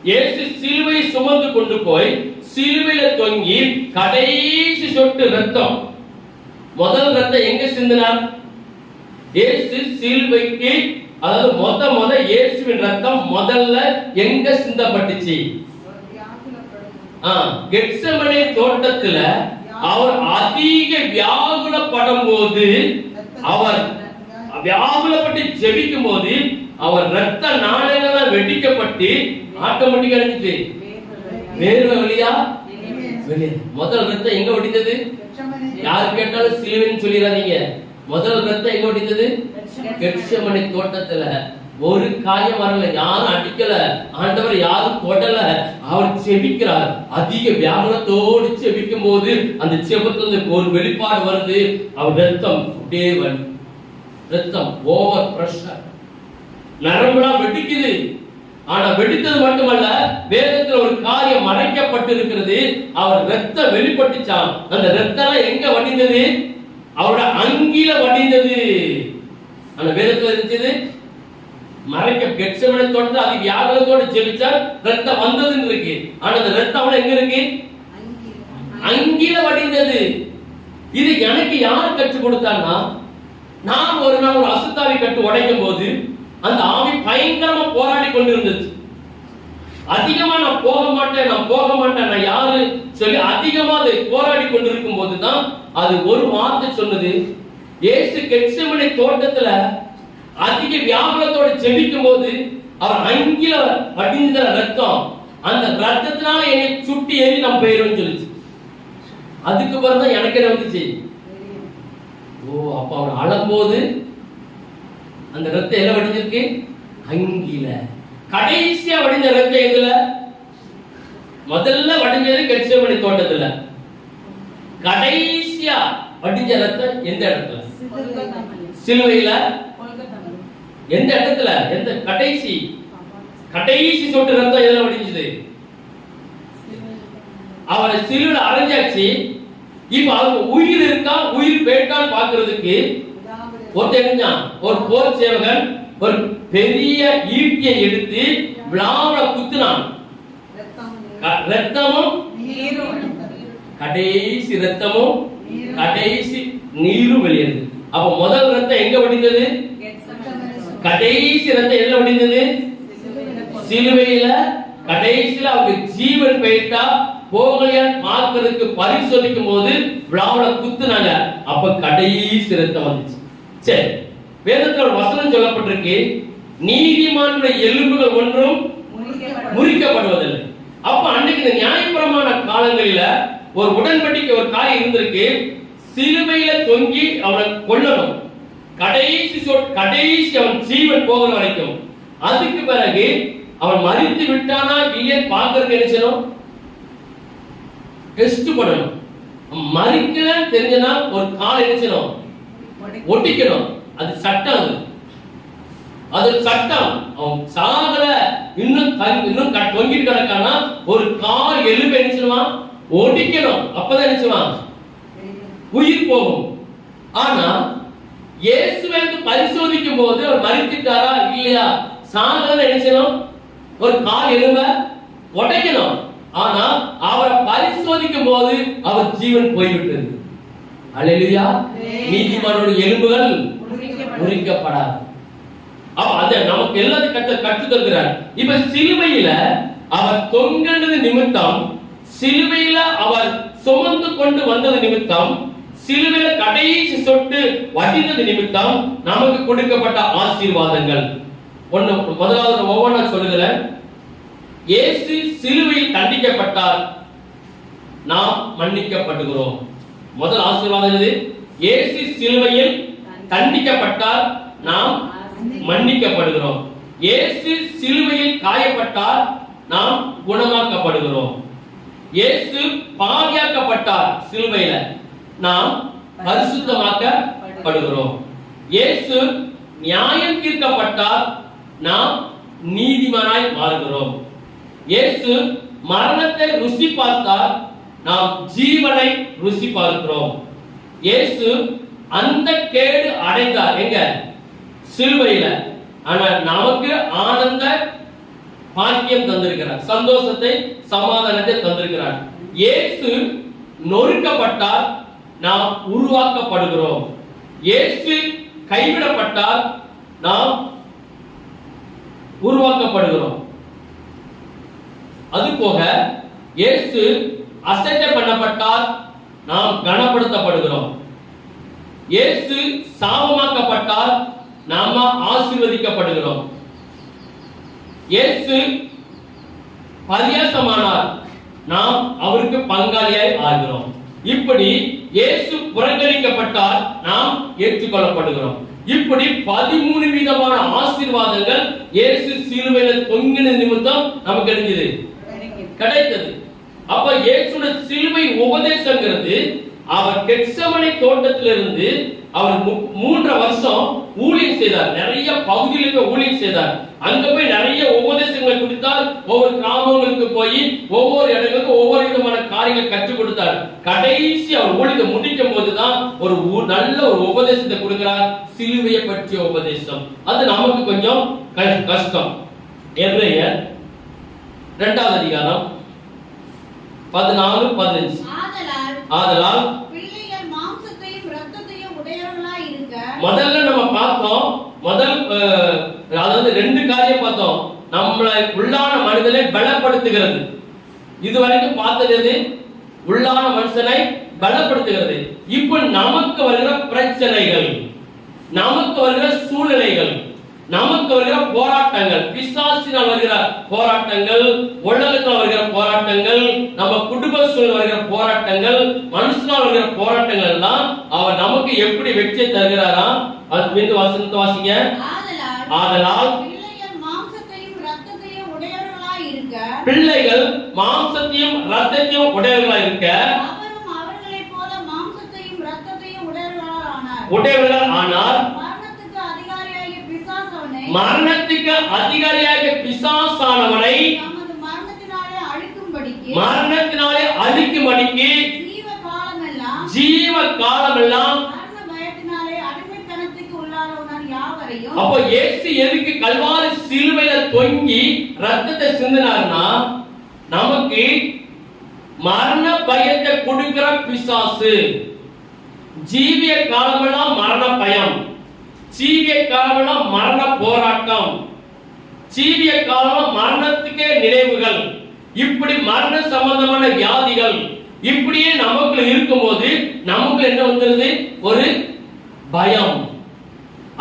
இயேசு சிலுவையை சுமந்து கொண்டு போய் சிலுவையில தொங்கி கடைசி சொட்டு ரத்தம், முதல் ரத்தம் எங்க சிந்தினார்? இயேசு சிலுவைக்கு, அதாவது முத இயேசுவின் ரத்தம் முதல்ல எங்க சிந்தப்பட்டுச்சு? கெத்செமனே தோட்டத்துல அவர் அதிக வியாகுலப்படும் போது, அவர் வியாகுலப்பட்டு ஜெபிக்கும் போது அவர் ரத்த நாணயங்கள் வெடிக்கப்பட்டு ஆட்டோமேட்டிக்கா இருந்துச்சு. வேர்வை வெளியா? முதல் ரத்தம் எங்க வெடித்தது? யாரு கேட்டாலும் சிலுவைன்னு சொல்லிடாதீங்க. முதல் ரத்தம் எங்க வெடித்தது? கெத்செமனே தோட்டத்துல. ஒரு காயம் வரல, யாரும் அடிக்கல, ஆண்டவர் யாரும் தொடல, அவர் செபிக்கிறார். அதிக வியாகுலத்தோடு செபிக்கும் போது அந்த செபத்துல ஒரு வெளிப்பாடு வருது. அவர் ரத்தம் அப்படியே ரத்தம் ஓவர் பிரஷர், நரம்புலாம் வெடிக்குது. ஆனா வெடித்தது மட்டுமல்ல, வேதத்துல ஒரு காரியம் மறைக்கப்பட்டு இருக்கிறது. அவர் ரத்தம் வெளிப்பட்டுச்சான். அந்த ரத்தம் எங்க வடிந்தது? அவரோட அங்கில வடிந்தது. அந்த வேதத்துல இருந்தது மறைக்க. கெத்செமனே தோட்டத்துல அது வியாகுலத்தோடு ஜெபிச்சார், ரத்தம் வந்ததுன்னு இருக்கு. ஆனா அந்த ரத்தம் எங்க இருக்கு? அங்கில வடிந்தது. இது எனக்கு யார் கற்றுக் கொடுத்தான்னா, நான் ஒரு நாள் ஒரு அசுத்தாவி கட்டு உடைக்கும் போது அந்த ஆவி பயங்கரமா போராடி கொண்டிருந்தது. அதிகமா நான் போக மாட்டேன், நான் யாரு சொல்லி அதிகமா அதை போராடி கொண்டிருக்கும் போதுதான் அது ஒரு வார்த்தை சொன்னது. இயேசு கெத்செமனே தோட்டத்துல அதிக வியாகுலத்தோட ஜெபிக்கும் போது அவர் அங்கில வடிந்த ரத்தம், அந்த ரத்தத்தினால என்னை சுட்டி ஏறி நான் போயிடுவேன்னு சொல்லிச்சு. அதுக்கு பிறகுதான் எனக்கு என்ன வந்துச்சு, ஓ அப்ப அவர் அழும்போது அந்த ரத்தம் எல்லாம் வடிஞ்சிருக்கு? அங்கில. கடைசியா வடிஞ்ச ரத்தம் எதுல? முதல்ல வடிஞ்சது கெத்செமனே தோட்டத்துல. கடைசியா வடிஞ்ச ரத்தம் எந்த இடத்துல? சிலுவையில. எந்த இடத்துல? எந்த கடைசி சொட்டு ரத்தம் எதுல வடிஞ்சது? அவரை சிலுவையில அரைஞ்சாச்சு. இப்ப அவருக்கு உயிர் இருக்கா உயிர் போயிட்டான்னு பாக்குறதுக்கு ஒரு போர் சேவகன் ஒரு பெரிய ஈட்டியை எடுத்து விழாவில குத்துனான். ரத்தமும் கடைசி ரத்தமும் கடைசி நீரும் வெளியேறுது. அப்ப முதல் ரத்தம் எங்க வடிந்தது? கடைசி ரத்தம் எங்க வடிந்தது? சிலுவையில. கடைசியில அவருக்கு ஜீவன் போயிட்டா போகலையா பார்க்கிறதுக்கு பரிசோதிக்கும் போது விழாவில குத்துனாங்க. அப்ப கடைசி ரத்தம் வந்துச்சு. சரி, வேதத்துல ஒரு வசனம் சொல்லப்பட்டிருக்கு, நீதிமானுடைய எலும்புகள் ஒன்றும் முறிக்கப்படுவதில்லை. அப்ப அன்னைக்கு இந்த நியாயப்பிரமாண காலங்களில ஒரு உடன்படிக்கை ஒரு காரியம் இருந்திருக்கு. சிலுவையில தொங்கி அவனை கொல்லணும், கடைசி அவன் ஜீவன் போகிற வரைக்கும். அதுக்கு பிறகு அவன் மரித்து விட்டானா இல்லையா பார்க்கறதுக்கு என்ன செய்யணும்? டெஸ்ட் பண்ணணும். மறிக்கலன்னு தெரிஞ்சனா ஒரு கால் என்ன ஒட்டிக்கணும். அது சட்டம். அது சட்டம். அவன் சாகல இன்னும் தொங்கிட்டு கிடக்கானா ஒரு கால் எலும்பு என்ன ஒட்டிக்கணும். அப்பதான் என்ன உயிர் போகும். ஆனா இயேசுவை பரிசோதிக்கும் போது அவர் மரித்துட்டாரா இல்லையா, சாகல என்ன ஒரு கால் எலும்ப உடைக்கணும். ஆனா அவரை பரிசோதிக்கும் போது அவர் ஜீவன் போய்விட்டது. அல்லேலூயா. நீதிமானுடைய எலும்புகள் முறிக்கப்படாது. அத நமக்கு எல்லாத்தையும் கற்றுத் தருகிறார். இப்ப சிலுவையில அவர் தொங்கினது நிமித்தம், சிலுவையில அவர் சுமந்து கொண்டு வந்தது நிமித்தம், சிலுவையில கடைசி சொட்டு வடிந்தது நிமித்தம் நமக்கு கொடுக்கப்பட்ட ஆசீர்வாதங்கள். முதலாவது ஒவ்வொன்றா சொல்லுகிறேன். இயேசு சிலுவையில் தண்டிக்கப்பட்டார், நாம் மன்னிக்கப்படுகிறோம். முதல் ஆசீர்வாதம் இது. இயேசு சிலுவையில் தண்டிக்கப்பட்டார், நாம் மன்னிக்கப்படுகிறோம். இயேசு சிலுவையில் காயப்பட்டார், நாம் குணமாக்கப்படுகிறோம். இயேசு பாவியாக்கப்பட்டார் சிலுவையில, நாம் பரிசுத்தமாக்கப்படுகிறோம். இயேசு நியாயம் தீர்க்கப்பட்டார், நாம் நீதிமானாய் மாறுகிறோம். இயேசு மரணத்தை ருசி பார்த்தார், நாம் ஜீவனை ருசி பார்க்கிறோம். இயேசு அந்த கேடு அடைந்தார் எங்க சிலுவையில. ஆனா நமக்கு ஆனந்த பாக்கியம் தந்திருக்கிறார், சந்தோஷத்தை சமாதானத்தை தந்திருக்கிறார். இயேசு நொறுக்கப்பட்டார், நாம் உருவாக்கப்படுகிறோம். இயேசு கைவிடப்பட்டார், நாம் உருவாக்கப்படுகிறோம். அதுபோக இயேசு அசட்டை பண்ணப்பட்டார், நாம் கனப்படுத்தப்படுகிறோம். இயேசு சாபமாக்கப்பட்டார், நாம ஆசீர்வதிக்கப்படுகிறோம். இயேசு பரியாசமானார், நாம் அவருக்கு பங்காளியாய் ஆகிறோம். இப்படி இயேசு புறக்கணிக்கப்பட்டார், நாம் ஏற்றுக்கொள்ளப்படுகிறோம். இப்படி 13 விதமான ஆசீர்வாதங்கள் இயேசு சிலுவையில தொங்கின நிமித்தம் நமக்கு கிடைத்தது. அப்ப இயேசுடைய சிலுவை உபதேசங்கிறது, அவர் கெத்செமனே தோட்டத்திலிருந்து அவர் 3 வருஷம் ஊழியம் செய்தார். நிறைய பகுதிகளுக்கு ஊழியம் செய்தார். அங்க போய் நிறைய உபதேசங்களை கொடுத்தார். ஒவ்வொரு கிராமங்களுக்கு போய் ஒவ்வொரு இடங்களுக்கு ஒவ்வொரு விதமான காரியங்களை கற்றுக் கொடுத்தார். கடைசி அவர் ஊழியத்தை முடிக்கும் போதுதான் ஒரு நல்ல ஒரு உபதேசத்தை கொடுக்கிறார், சிலுவையை பற்றிய உபதேசம். அது நமக்கு கொஞ்சம் கஷ்டம். எபிரேயர் 2வது அதிகாரம் 14-15. ஆதலால் முதல்ல நம்ம பார்த்தோம், அதாவது 2 காரியம் பார்த்தோம். நம்மளை உள்ளான மனிதனை பலப்படுத்துகிறது. இதுவரைக்கும் பார்த்தது உள்ளான மனுஷனை பலப்படுத்துகிறது. இப்ப நமக்கு வருகிற பிரச்சனைகள், நமக்கு வருகிற சூழ்நிலைகள், நமக்கு வருகிற போராட்டங்கள், பிசாசினால் வருகிற போராட்டங்கள், உலகத்தால் வருகிற போராட்டங்கள், நம்ம குடும்ப சூழல் வருகிற போராட்டங்கள், மனுஷனால் வருகிற போராட்டங்கள் எல்லாம் அவர் நமக்கு எப்படி வெற்றி தருகிறாரா? அது மீண்டும் வசனத்தை வாசிங்க. ஆதலால் பிள்ளைகள் மாம்சத்தையும் இரத்தத்தையும் உடையவர்களாய் இருக்க அவரும் அவர்களைப் போல மாம்சத்தையும் இரத்தத்தையும் உடையவர்களால் ஆனார். மரணத்துக்கு அதிகாரியாகிய பிசாசானவனை மரணத்தினாலே அழிக்கும்படிக்கு ஜீவ காலமெல்லாம். அப்போ இயேசு எதுக்கு கல்வாரி சிலுவையில தொங்கி ரத்தத்தை சிந்தினார்னா, நமக்கு மரண பயத்தை கொடுக்கிற பிசாசு. ஜீவிய காலமெல்லாம் மரண பயம், ஜீவிய காலம் மரண போராட்டம், ஜீவிய காலம் மரணத்துக்கே நினைவுகள், இப்படி மரண சம்பந்தமான வியாதிகள் இப்படியே நமக்குள்ள இருக்கும்போது நமக்கு என்ன வந்துருது? ஒரு பயம்.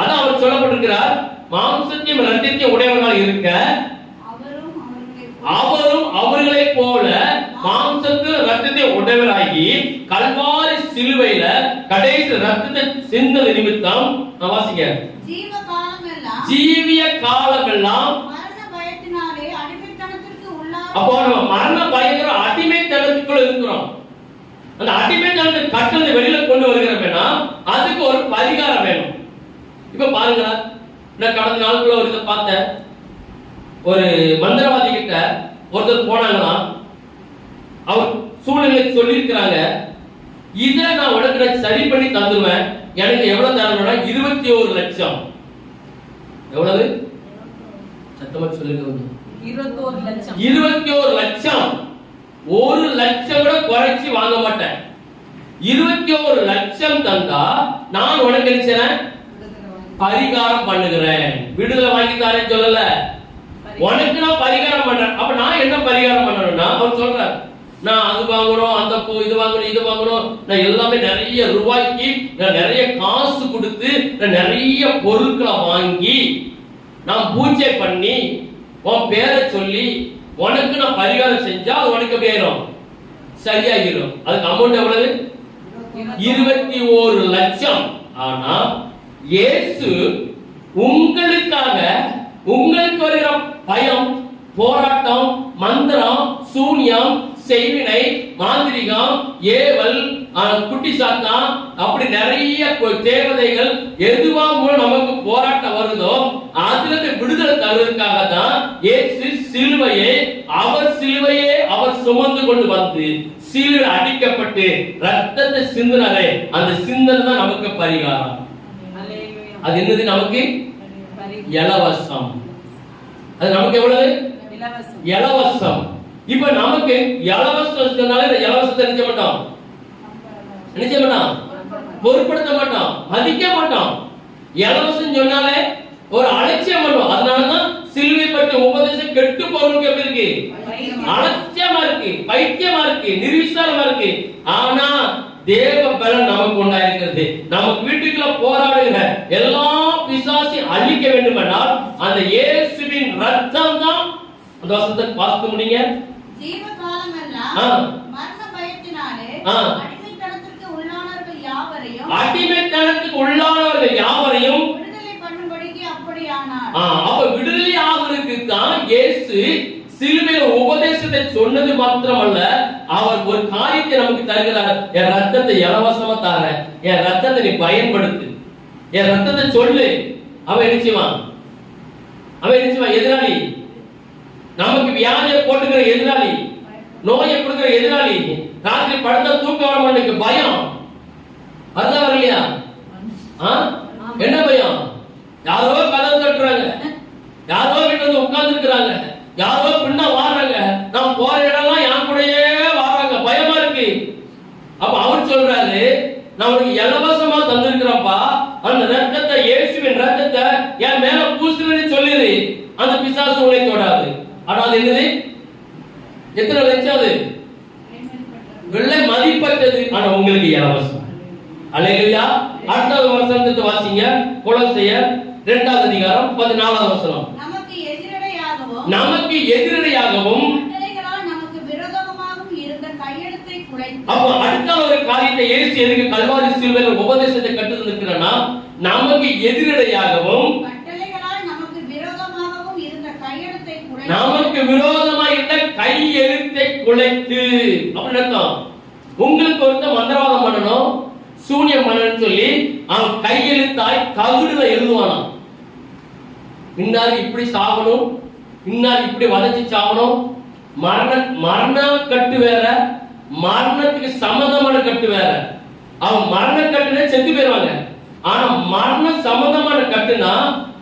அதான் அவர் சொல்லப்பட்டிருக்கிறார், மாம்சத்தையும் இரத்தத்தையும் உடையவர்களாக இருக்க அவரும் அவர்களை போல மாம்சத்து ரத்தத்தை உடையவராகி கல்வாரி சிலுவையில கடைசி ரத்தத்தை சிந்தது நிமித்தம் வாசிங்க. ஜீவிய காலமெல்லாம் அப்போ நம்ம மரண பயங்கர அடிமைத்தனத்துக்குள்ள இருக்கிறோம். அந்த அடிமைத்தனத்தை கட்டளை வெளியில கொண்டு வருகிறோம்னா அதுக்கு ஒரு பரிகாரம் வேணும். இப்ப பாருங்க, நான் கடந்த நாளுக்குள்ள ஒரு இதை பார்த்தேன். ஒரு மந்திரவாதி கிட்ட ஒருத்தர் போனாங்களாம். அவர் சூழ்நிலை சொல்லி இருக்கிறாங்க, இதை நான் உனக்கு சரி பண்ணி தந்துருவேன், எனக்கு எவ்வளவு தரணும்னா 21 லட்சம். எவ்வளவு சத்தமா சொல்லுங்க? 21 லட்சம். 21 லட்சம். 1 லட்சம் கூட குறைச்சி வாங்க மாட்டேன். 21 லட்சம் தந்தா நான் உனக்கு என்ன செய்றேன்? பரிகாரம் பண்ணுகிறேன். விடுதலை வாங்கி தரேன்னு சொல்லல, உனக்கு நான் பரிகாரம் பண்றேன். அப்ப நான் என்ன பரிகாரம் பண்ணணும்னா, அவர் சொல்றார், நான் அது வாங்கணும், அந்த இது வாங்கணும், இது வாங்கணும், நான் எல்லாமே நிறைய ரூபாய்க்கு நான் நிறைய காசு கொடுத்து நான் நிறைய பொருட்களை வாங்கி நான் பூஜை பண்ணி உன் பேரை சொல்லி உனக்கு நான் பரிகாரம் செஞ்சா அது உனக்கு பேரும் சரியாகிடும். அதுக்கு அமௌண்ட் எவ்வளவு? 21 லட்சம். ஆனா இயேசு உங்களுக்காக, உங்களுக்கு வருகிற பயம், போராட்டம், மந்திரம், சூனியம், செய்வினை, மாந்திரிகம், ஏவல், குட்டி சாத்தான், அப்படி நிறைய தேவதைகள் எதுவா மூலம் நமக்கு போராட்டம் வருதோ அதுல விடுதலை தருவதற்காக தான் இயேசு சிலுவையை அவர் சுமந்து கொண்டு வந்து சிலுவை அடிக்கப்பட்டு ரத்தத்தை சிந்தினாரே, அந்த சிந்தனை தான் நமக்கு பரிகாரம். அது என்னது? நமக்கு இலவசம். அது நமக்கு எவ்வளவு? இலவசம். இப்ப நமக்கு இலவசத்தினால இலவசத்தை நினைச்ச மாட்டோம், பொருட்படுத்த மாட்டோம், மதிக்க மாட்டோம். இலவசம் சொன்னாலே ஒரு அலட்சியம் பண்ணுவோம். அதனாலதான் சிலுவை பற்றி உபதேசம் கெட்டு போறவங்க எப்படி இருக்கு? அலட்சியமா இருக்கு, பைத்தியமா இருக்கு, நிர்விசாரமா இருக்கு. ஆனா தேவ பலன் நமக்கு உண்டாயிருக்கிறது. நமக்கு வீட்டுக்குள்ள போராடுகிற எல்லா பிசாசையும் அழிக்க வேண்டும் என்றால் அந்த இயேசுவின் ரத்தம் தான். அந்த வசனத்தை வாசித்து முடிங்க. ஜீவகாலமெல்லாம் மரண பயத்தினாலே அடிமைத்தனத்துக்கு உள்ளானவர்கள் யாவரையும் விடுதலை பண்ணும்படிக்கு அப்படியானார். அப்ப விடுதலை ஆவதற்கு தான் இயேசு சிலுவையில உபதேசத்தை சொன்னது மாத்திரமல்ல, அவர் ஒரு காரியத்தை நமக்கு தருகிறார். என் ரத்தத்தை இலவசமா தரேன், என் ரத்தத்தை நீ பயன்படுத்து, என் ரத்தத்தை சொல்லு. அவன் நிச்சயமா எதிராளி, நமக்கு வியாதியை போட்டுக்கிற எதிராளி, நோயை கொடுக்கிற எதிராளி, ராத்திரி படுத்த தூக்க வர மாட்டேங்குது, பயம். அதுதான் வரலையா? என்ன பயம்? யாரோ கதவு தட்டுறாங்க, யாரோ வீட்டுல வந்து உட்கார்ந்து இருக்கிறாங்க, யாரோ பின்ன வாடுறாங்க, நான் போற இடம்லாம் என் கூடயே வாடுறாங்க, பயமா இருக்கு. அப்ப அவர் சொல்றாரு, நான் உனக்கு இலவசமா தந்திருக்கிறப்பா, அந்த ரத்தத்தை, இயேசுவின் ரத்தத்தை என் மேல பூசுறேன்னு சொல்லிடு, அந்த பிசாசு உன்னை தொடாது. ஆனா அது என்னது? எத்தனை லட்சம்? அது வெள்ளை மதிப்பற்றது. ஆனா உங்களுக்கு இலவசம். அல்லேலூயா. அடுத்த வசனத்தை வாசிங்க. கொலோசியர் 2ஆம் அதிகாரம் 14ஆம் வசனம். நமக்கு எதிரடையாகவும் நமக்கு விரோதமாகவும் இருந்த கையெழுத்தை குலைத்து. அப்ப அடுத்த ஒரு காரியத்தை இயேசு எதுக்கு கல்வாரி சிலுவையில உபதேசத்தை கற்று நிற்கிறானா? நமக்கு எதிரடையாகவும் நமக்கு விரோதமாக இருந்த கையெழுத்தை குலைத்து. அப்படின்னு அர்த்தம், உங்களுக்கு ஒருத்தர் மந்திரவாதம் பண்ணணும், சூனியம் பண்ணணும்னு சொல்லி அவன் கையெழுத்தாய் தகுடுல எழுதுவானாம். இன்னாரு இப்படி சாகணும், இன்னாரு இப்படி வதச்சி சாகணும். மரண கட்டு வேற, மரணத்துக்கு சம்மதமான கட்டு வேற. அவன் மரண கட்டுனா செத்து போயிருவாங்க. ஆனா மரண சம்பந்தமான கட்டுனா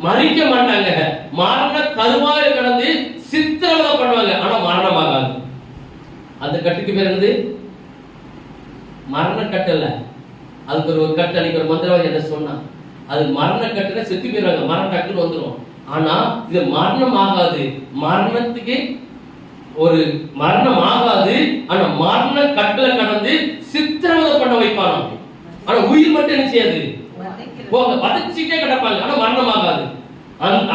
மறிக்க மாட்டாங்க, மரண கருவாயில கடந்து சித்திரவதை பண்ணுவாங்க, ஆனா மரணமாகாது. அந்த கட்டுக்கு பேர் என்னது? மரண கட்டு இல்ல. அதுக்கு ஒரு கட்டு அன்னைக்கு ஒரு மந்திரவாதி என்ன சொன்னா, அது மரண கட்டுனா செத்து போயிருவாங்க, மரண கட்டுன்னு வந்துடும். ஆனா இது மரணம் ஆகாது, மரணத்துக்கு ஒரு மரணம் ஆகாது, ஆனா மரண கட்டுல கடந்து சித்திரவதை பண்ண வைப்பாங்க. ஆனா உயிர் மட்டும் என்ன செய்யாது? வதச்சிட்டே கிடப்பாங்க, ஆனா மரணம் ஆகாது.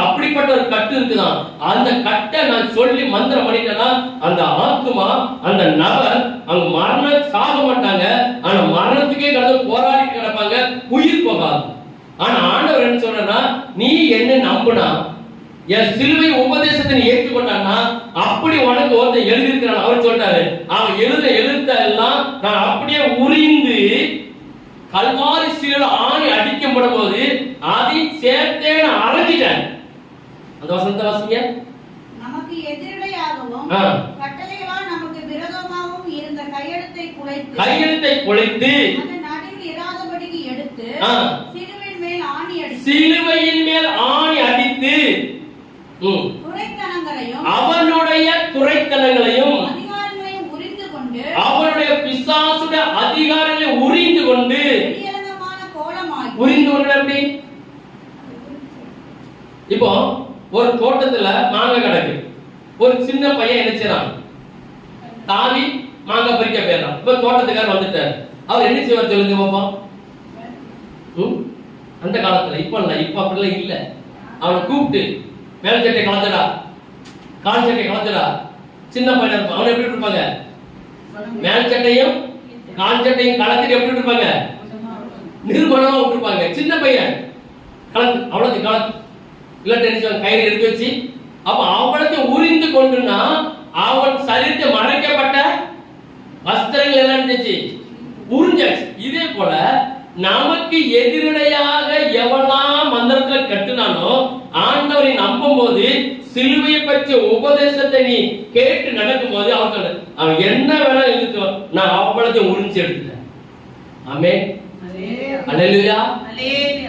அப்படிப்பட்ட ஒரு கட்டு இருக்குதான். அந்த கட்டை நான் சொல்லி மந்திரம் பண்ணிட்டேன்னா அந்த ஆத்மா, அந்த நபர் அவங்க மரணம் சாக மாட்டாங்க, ஆனா மரணத்துக்கே கடந்து போராடிட்டு கிடப்பாங்க, உயிர் போகாது. ஆனா ஆண்டவர் என்ன சொல்றா, நீ என்ன நம்புனா என் சிலுவை உபதேசத்தை நீ ஏற்றுக்கொண்டான்னா அப்படி உனக்கு ஒருத்தன் எழுதியிருக்கிறான். அவர் சொல்றாரு, அவன் எழுத்த எல்லாம் நான் அப்படியே உரிந்து கல்வாரி சிலுவையில ஆணி அடிக்கப்படும் போது அதை சேர்த்தே நான் அரைஞ்சிட்டேன். அந்த வசனத்தை வாசிங்க. நமக்கு எதிரடையாகவும் கட்டளைகளால் நமக்கு விரோதமாகவும் இருந்த கையெழுத்தை குலைத்து அந்த நடுவில் இராதபடிக்கு எடுத்து சிலுவையின் மேல் ஆணி அடித்து அவனுடைய துரைத்தனங்களையும் அதிகாரங்களையும் உரிந்து கொண்டு அவனுடைய பிசாசுடைய அதிகாரங்களை உரிந்து கொண்டு எப்படி இப்போ ஒரு தோட்டத்துல மாங்காய் கிடக்கு. ஒரு சின்ன பையன் என்ன செய்யறான்? தாவி மாங்காய் பறிக்க போயிடறான். இப்ப தோட்டத்துக்காரர் வந்துட்டார். அவர் என்ன செய்வார் சொல்லுங்க பாப்பா? அந்த காலத்துல இப்ப இல்ல, இப்ப அப்படிலாம் இல்ல. அவனை கூப்பிட்டு மேல் சட்டை கலந்துடா, கால் சட்டை கலந்துடா. சின்ன பையன் இருப்பான், அவனை எப்படி இருப்பாங்க? மேல் சட்டையும் கால் சட்டையும் கலந்துட்டு எப்படி இருப்பாங்க? நிர்மலமா விட்டுருப்பாங்க. சின்ன பையன் கலந்து அவ்வளவு கலந்து இல்ல கயிறு எடுத்து வச்சு அப்ப அவளுக்கு உரிந்து கொண்டுனா அவன் சரீரத்தை மறைக்கப்பட்ட வஸ்திரங்கள் எல்லாம் இருந்துச்சு, உறிஞ்சாச்சு. இதே போல நமக்கு எதிரடையாக எவெல்லாம் மந்திரத்துல கட்டுனானோ ஆண்டவரை நம்பும் போது சிலுவையை பற்றிய உபதேசத்தை நீ கேட்டு நடக்கும் போது அவன் என்ன வேணா எழுதுக்கோ, நான் அவ்வளவு உறிஞ்சி எடுத்துட்டேன். ஆமென். அல்லேலூயா.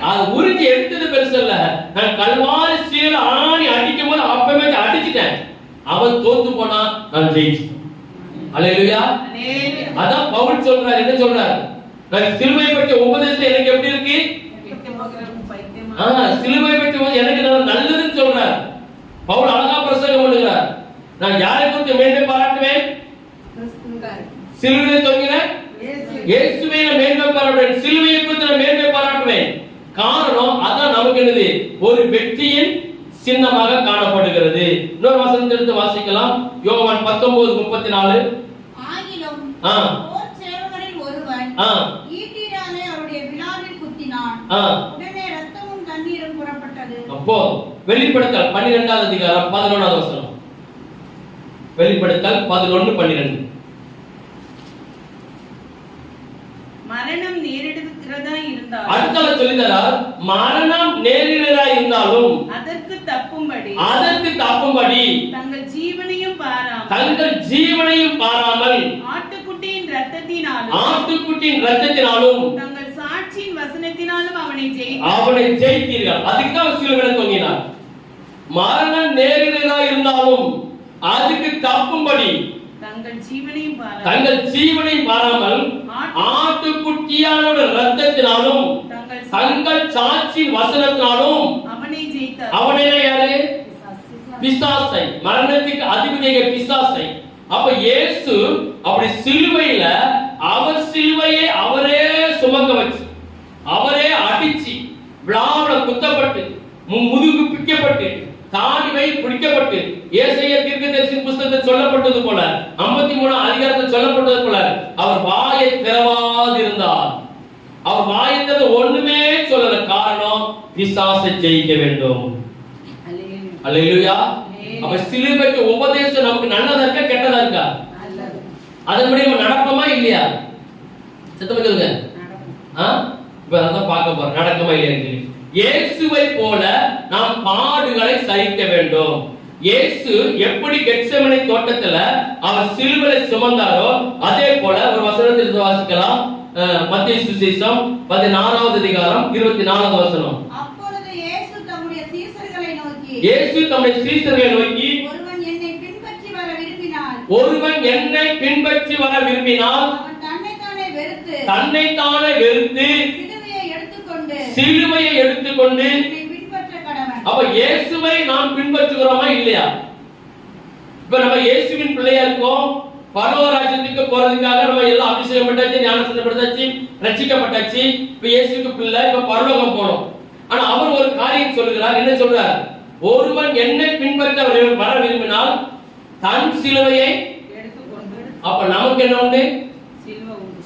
அது உறிஞ்சி எடுத்தது பெருசு இல்ல. நான் கல்வாரி சிலுவையில ஆணி அடிக்கும் போது அப்பவே அடிச்சிட்டேன். அவன் தோத்து போனா நான் ஜெயிச்சிட்டேன். அல்லேலூயா. அதான் பவுல் சொல்றாரு. என்ன சொல்றாரு? நான் சிலுவை பற்றிய உபதேசம் எனக்கு எப்படி இருக்கு? சிலுவை பற்றி எனக்கு நல்லதுன்னு சொல்றார் பவுல். அழகா பிரசங்கம் பண்ணுகிறார். நான் யாரை குறித்து மேன்மை பாராட்டுவேன்? சிலுவையை தொங்கின இயேசுவை மேன்மை பாராட்டுவேன். சிலுவையை குறித்து நான் மேன்மை பாராட்டுவேன். காரணம் அதான் நமக்கு என்னது? ஒரு வெற்றியின் சின்னமாக காணப்படுகிறது. இன்னொரு வசனத்தை எடுத்து வாசிக்கலாம். யோவான் 19:34. ஈட்டியாலே அவருடைய விலாவில் குத்தினான். உடனே இரத்தமும் தண்ணீரும் புறப்பட்டது. அப்போ வெளிப்படுத்தல் 12வது அதிகாரம் 11வது வசனம். வெளிப்படுத்தல் 11:12. மரணம் நேரிடுகிறதா இருந்தாலும் அடுத்தல சொல்லிதரார், மரணம் நேரிடுகிறதா இருந்தாலும் அதற்கு தப்பும்படி தங்கள் ஜீவனையும் பாராமல் ஆட்டுக்குட்டியின் இரத்தத்தினாலும் தங்கள் சாட்சியின் வசனத்தினாலும் அவனை ஜெயித்தீர்கள். அதுக்கு தான் சிலுவையில தொங்கினார். மரணம் நேரிடுகிறதா இருந்தாலும் அதுக்கு தப்பும்படி தங்கள் ஜீவனையும் பாராமல் ஆட்டுக்குட்டியான இரத்தத்தினாலும் தங்கள் சாட்சியின் வசனத்தினாலும் அவனை யாரு? பிசாசை, மரணத்துக்கு அதிபதியாக பிசாசை. அப்ப இயேசு அப்படி சிலுவையில அவர் சிலுவையை அவரே சுமக்க வச்சு அவரே அடிச்சு விழாவில குத்தப்பட்டு முதுகு பிக்கப்பட்டு தாடிவை பிடிக்கப்பட்டு ஏசாயா தீர்க்கதரிசியின் புத்தகத்தில் சொல்லப்பட்டது போல 53 அதிகாரத்தில் சொல்லப்பட்டது போல அவர் வாயை திறவாதிருந்தார். அவர் வாயை திறந்து ஒண்ணுமே சொல்லல. காரணம் பிசாசை ஜெயிக்க வேண்டும். அல்லேலூயா. அப்ப சிலுவைக்கு உபதேசம் நமக்கு நல்லதா இருக்கா கெட்டதா இருக்கா? அதன்படி நம்ம நடப்போமா இல்லையா? சத்தமா சொல்லுங்க. இப்ப அதான் பார்க்க போறோம், நடக்குமா இல்லையா? இயேசுவை போல நாம் பாடுகளை சகிக்க வேண்டும். இயேசு எப்படி கெத்செமனே தோட்டத்துல அவர் சிலுவையை சுமந்தாரோ அதே போல ஒரு வசனத்தை வாசிக்கலாம். மத்தேயு சுவிசேஷம் 16வது அதிகாரம் 24வது வசனம். அப்பொழுது இயேசு தம்முடைய சீஷர்களை நோக்கி ஒருவன் என்னை பின்பற்றி வர விரும்பினால் அவன் தன்னைத்தானே வெறுத்து சிலுவையை எடுத்துக்கொண்டு அப்ப இயேசுவை நாம் பின்பற்றுகிறோமா இல்லையா? இப்ப நம்ம இயேசுவின் பிள்ளையா இருக்கோம். பரலோக ராஜ்யத்துக்கு போறதுக்காக நம்ம எல்லாம் அபிஷேகம் பண்ணாச்சு, ஞானஸ்நானப்பட்டாச்சு, ரட்சிக்கப்பட்டாச்சு. இப்ப இயேசுக்கு பிள்ளை, இப்ப பரலோகம் போறோம். ஆனா அவர் ஒரு காரியம் சொல்லுகிறார். என்ன சொல்றார்? ஒருவன் என்னை பின்பற்ற வர விரும்பினால் தன் சிலுவையை எடுத்துக்கொண்டு. அப்ப நமக்கு என்ன உண்டு?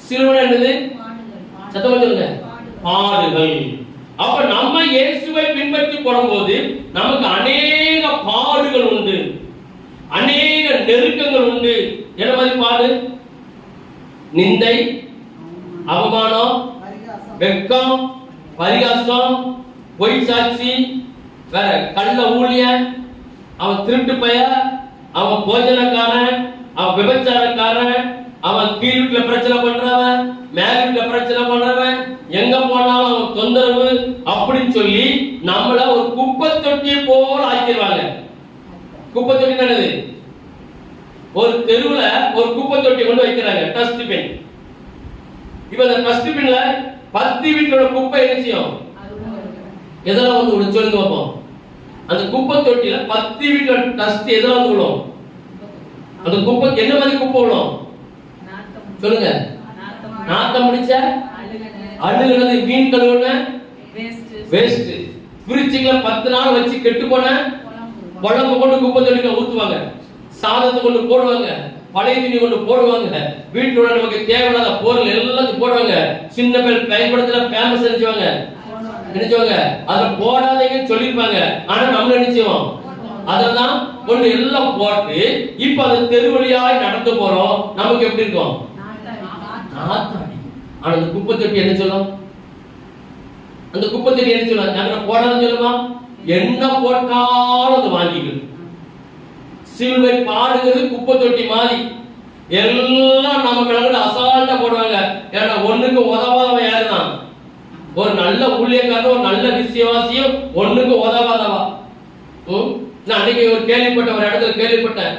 சிலுவை என்னது? சத்தமா சொல்லுங்க. பாடுகள். அப்ப நம்ம இயேசுவை பின்பற்றி போடும்போது நமக்கு அநேக உண்டு. என்ன மாதிரி பாடு? நிந்தை, அவமானம், வெட்கம், பரிகாசம், பொய் சாட்சி, வேற கள்ள ஊழியன், அவன் திருட்டு பைய, அவன் போஜனக்காரன், அவன் விபச்சாரக்காரன், அவன் கீழ் வீட்டுல பிரச்சனை பண்றவன், மேல் வீட்டுல பிரச்சனை பண்றவன், எங்க போனாலும் அவன் தொந்தரவு அப்படின்னு சொல்லி நம்மள ஒரு குப்பை தொட்டி போல ஆக்கிடுவாங்க. குப்பை தொட்டி என்னது? ஒரு தெருவுல ஒரு குப்பை தொட்டி கொண்டு வைக்கிறாங்க, டஸ்ட்பின். இப்ப அந்த டஸ்ட்பின்ல 10 வீட்டோட குப்பை என்ன செய்யும்? எதெல்லாம் வந்து விடும் சொல்லுங்க பாப்போம். அந்த குப்பை தொட்டியில 10 வீட்டோட டஸ்ட் எதெல்லாம் வந்து விடும்? அந்த குப்பைக்கு என்ன மாதிரி குப்பை விடும் சொல்லுங்க? நாத்தம் முடிச்ச, அழுகுனது, மீன் கழுவுன வேஸ்ட், ஃப்ரிட்ஜ்ல 10 நாள் வச்சு கெட்டு போன குழம்பு கொண்டு குப்பை தொட்டில ஊத்துவாங்க, சாதத்தை கொண்டு போடுவாங்க, பழைய துணி கொண்டு போடுவாங்க, வீட்டோட நமக்கு தேவையில்லாத பொருள் எல்லாத்தையும் போடுவாங்க. சின்ன பேர் பயன்படுத்துற ஃபேமஸ் நினைச்சுவாங்க, அத போடாதீங்கன்னு சொல்லிருப்பாங்க. ஆனா நம்ம நினைச்சோம் அதெல்லாம் கொண்டு எல்லாம் போட்டு இப்ப அந்த தெரு வழியாய் நடந்து போறோம். நமக்கு எப்படி இருக்கும்? ஆனா அந்த குப்பை தொட்டி என்ன சொல்லும்? அந்த குப்பை தொட்டி என்ன சொல்லும்? நாங்க போடாதுன்னு சொல்லுமா? என்ன போட்டாலும் அது வாங்கிக்கிறது. சிலுவை பாடுகிறது குப்பை தொட்டி மாதிரி. எல்லாம் நம்ம மேல அசால்ட்டா போடுவாங்க. ஏன்னா ஒண்ணுக்கு உதவாதவன் யாருதான்? ஒரு நல்ல ஊழியக்காரன், ஒரு நல்ல விசுவாசியும் ஒண்ணுக்கு உதவாதவா. நான் அன்னைக்கு ஒரு இடத்துல கேள்விப்பட்டேன்.